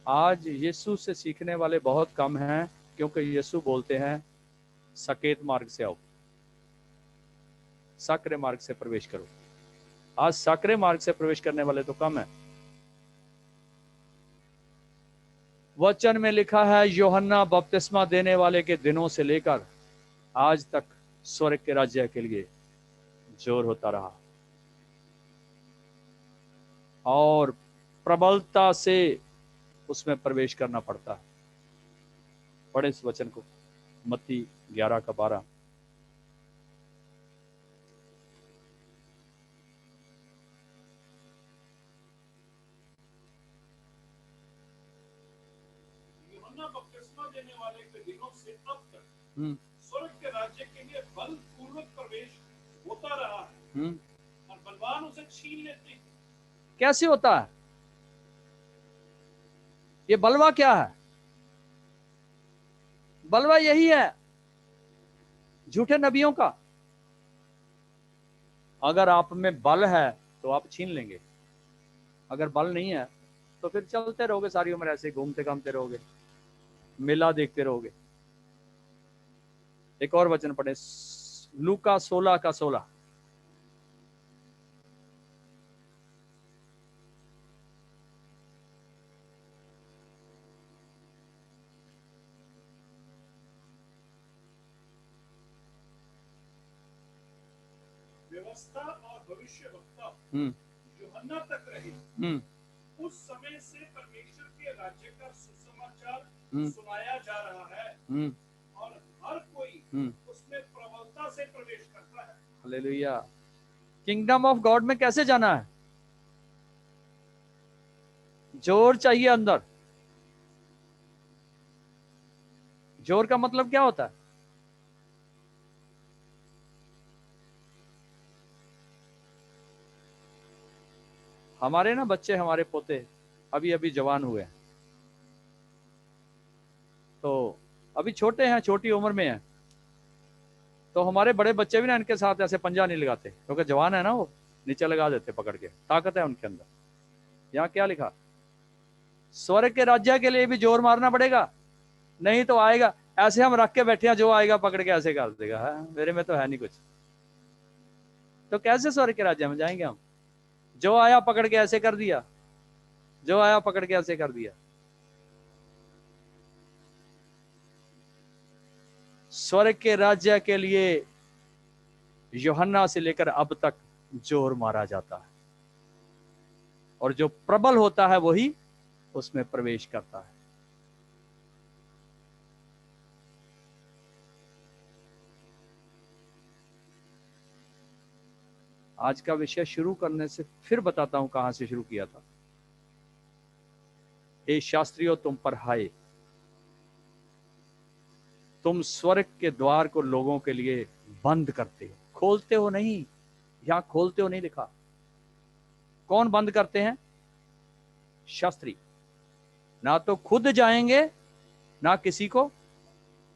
आज यीशु से सीखने वाले बहुत कम हैं, क्योंकि यीशु बोलते हैं सकेत मार्ग से आओ, सक्रिय मार्ग से प्रवेश करो। आज सक्रिय मार्ग से प्रवेश करने वाले तो कम है। वचन में लिखा है, यूहन्ना बपतिस्मा देने वाले के दिनों से लेकर आज तक स्वर्ग के राज्य के लिए जोर होता रहा और प्रबलता से उसमें प्रवेश करना पड़ता है। पढ़े इस वचन को, मत्ती 11:12। यूहन्ना बपतिस्मा देने वाले के दिनों से अब तक हम्म स्वर्ग के राज्य के लिए बलपूर्वक प्रवेश होता रहा है और बलवान उसे छीन लेते हैं। कैसे होता है? ये बलवा क्या है? बलवा यही है, झूठे नबियों का। अगर आप में बल है तो आप छीन लेंगे, अगर बल नहीं है तो फिर चलते रहोगे, सारी उम्र ऐसे घूमते घामते रहोगे, मेला देखते रहोगे। एक और वचन पढ़े, लूका 16:16। व्यवस्था और भविष्य वक्ता हम्म यूहन्ना तक रहे। हम्म उस समय से परमेश्वर के राज्य का सुसमाचार हम्म सुनाया जा रहा है हम्म और हर कोई हम्म उसमें प्रबलता से प्रवेश करता है। हालेलुया। किंगडम ऑफ गॉड में कैसे जाना है? जोर चाहिए अंदर। जोर का मतलब क्या होता है? हमारे ना बच्चे, हमारे पोते अभी अभी जवान हुए हैं, तो अभी छोटे हैं, छोटी उम्र में हैं, तो हमारे बड़े बच्चे भी ना इनके साथ ऐसे पंजा नहीं लगाते, क्योंकि जवान है ना, वो नीचे लगा देते पकड़ के, ताकत है उनके अंदर। यहाँ क्या लिखा, स्वर्ग के राज्य के लिए भी जोर मारना पड़ेगा, नहीं तो आएगा। ऐसे हम रख के बैठे हैं, जो आएगा पकड़ के ऐसे कर देगा, मेरे में तो है नहीं कुछ, तो कैसे स्वर्ग के राज्य में जाएंगे हम? जो आया पकड़ के ऐसे कर दिया, जो आया पकड़ के ऐसे कर दिया। स्वर्ग के राज्य के लिए यूहन्ना से लेकर अब तक जोर मारा जाता है, और जो प्रबल होता है वही उसमें प्रवेश करता है। आज का विषय शुरू करने से फिर बताता हूं कहां से शुरू किया था। हे शास्त्रियों, तुम पर हाय, तुम स्वर्ग के द्वार को लोगों के लिए बंद करते हो, खोलते हो नहीं। यहां खोलते हो नहीं लिखा। कौन बंद करते हैं? शास्त्री। ना तो खुद जाएंगे, ना किसी को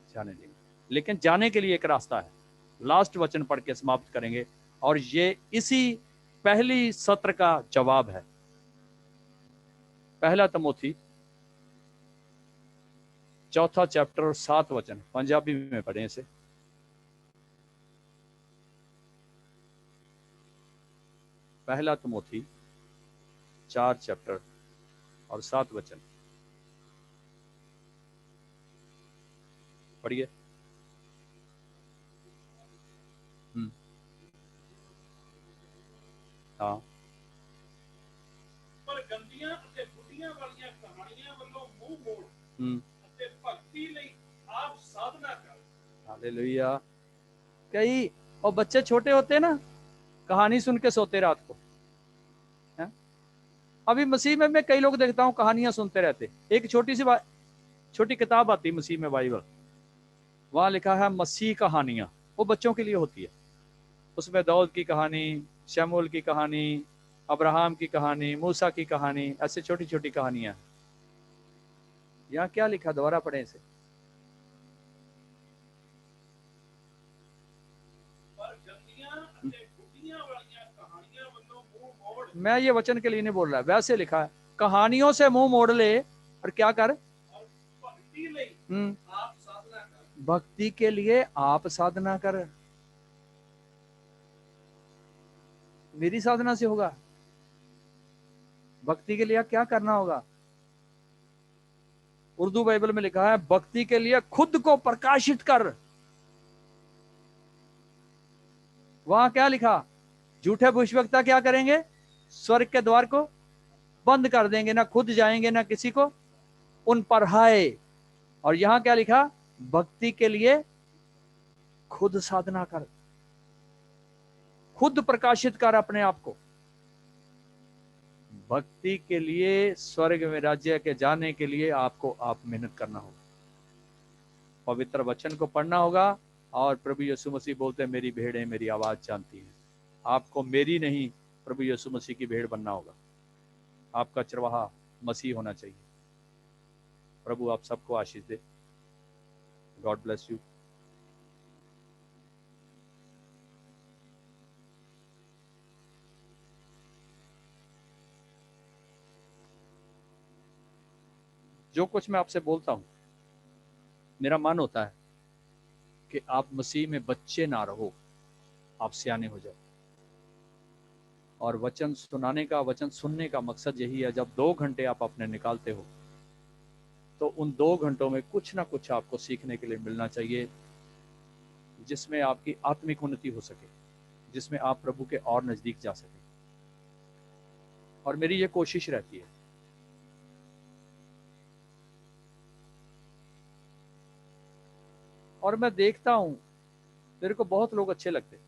जाने देंगे, लेकिन जाने के लिए एक रास्ता है। लास्ट वचन पढ़ के समाप्त करेंगे, और ये इसी पहली सत्र का जवाब है। पहला तिमोथी 4 चैप्टर और 7 वचन, पंजाबी में पढ़े इसे। पहला तिमोथी 4 चैप्टर और 7 वचन पढ़िए। हाँ। पर गंदियां ਅਤੇ ਬੁੱਢੀਆਂ ਵਾਲੀਆਂ ਕਹਾਣੀਆਂ ਵੱਲੋਂ ਮੂੰਹ ਮੋੜ हम्म। ਅਤੇ ਭਗਤੀ ਲਈ ਆਪ ਸਾਧਨਾ ਕਰ। हालेलुया। कई और बच्चे छोटे होते हैं ना, कहानी सुन के सोते रात को, है? अभी मसीह में मैं कई लोग देखता हूँ कहानियां सुनते रहते। एक छोटी किताब आती मसीह में, बाइबल, वहां लिखा है मसीह कहानियां, वो बच्चों के लिए होती है। उसमें दाऊद की कहानी, शमूएल की कहानी, अब्राहम की कहानी, मूसा की कहानी, ऐसे छोटी छोटी कहानियां। यहाँ क्या लिखा, दोबारा पढ़े इसे। मैं ये वचन के लिए नहीं बोल रहा, वैसे लिखा है, कहानियों से मुंह मोड़ ले और क्या कर, भक्ति के लिए आप साधना कर। मेरी साधना से होगा? भक्ति के लिए क्या करना होगा? उर्दू बाइबल में लिखा है, भक्ति के लिए खुद को प्रकाशित कर। वहां क्या लिखा? झूठे भविष्यवक्ता क्या करेंगे? स्वर्ग के द्वार को बंद कर देंगे, ना खुद जाएंगे ना किसी को, उन पर हाय। और यहां क्या लिखा? भक्ति के लिए खुद साधना कर, खुद प्रकाशित कर अपने आप को। भक्ति के लिए, स्वर्ग में राज्य के जाने के लिए आपको आप मेहनत करना होगा, पवित्र वचन को पढ़ना होगा। और प्रभु यीशु मसीह बोलते हैं, मेरी भेड़ें मेरी आवाज जानती हैं। आपको मेरी नहीं, प्रभु यीशु मसीह की भेड़ बनना होगा। आपका चरवाहा मसीह होना चाहिए। प्रभु आप सबको आशीष दे। God bless you. जो कुछ मैं आपसे बोलता हूं, मेरा मन होता है कि आप मसीह में बच्चे ना रहो, आप सियाने हो जाओ। और वचन सुनाने का, वचन सुनने का मकसद यही है। जब 2 घंटे आप अपने निकालते हो, तो उन 2 घंटों में कुछ ना कुछ आपको सीखने के लिए मिलना चाहिए, जिसमें आपकी आत्मिक उन्नति हो सके, जिसमें आप प्रभु के और नजदीक जा सके। और मेरी ये कोशिश रहती है। और मैं देखता हूं, मेरे को बहुत लोग अच्छे लगते हैं।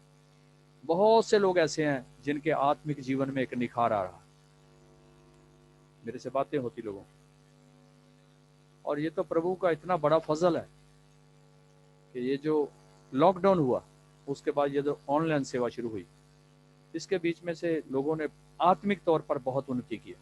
बहुत से लोग ऐसे हैं जिनके आत्मिक जीवन में एक निखार आ रहा है। मेरे से बातें होती लोगों, और ये तो प्रभु का इतना बड़ा फजल है कि ये जो लॉकडाउन हुआ, उसके बाद ये जो ऑनलाइन सेवा शुरू हुई, इसके बीच में से लोगों ने आत्मिक तौर पर बहुत उन्नति की।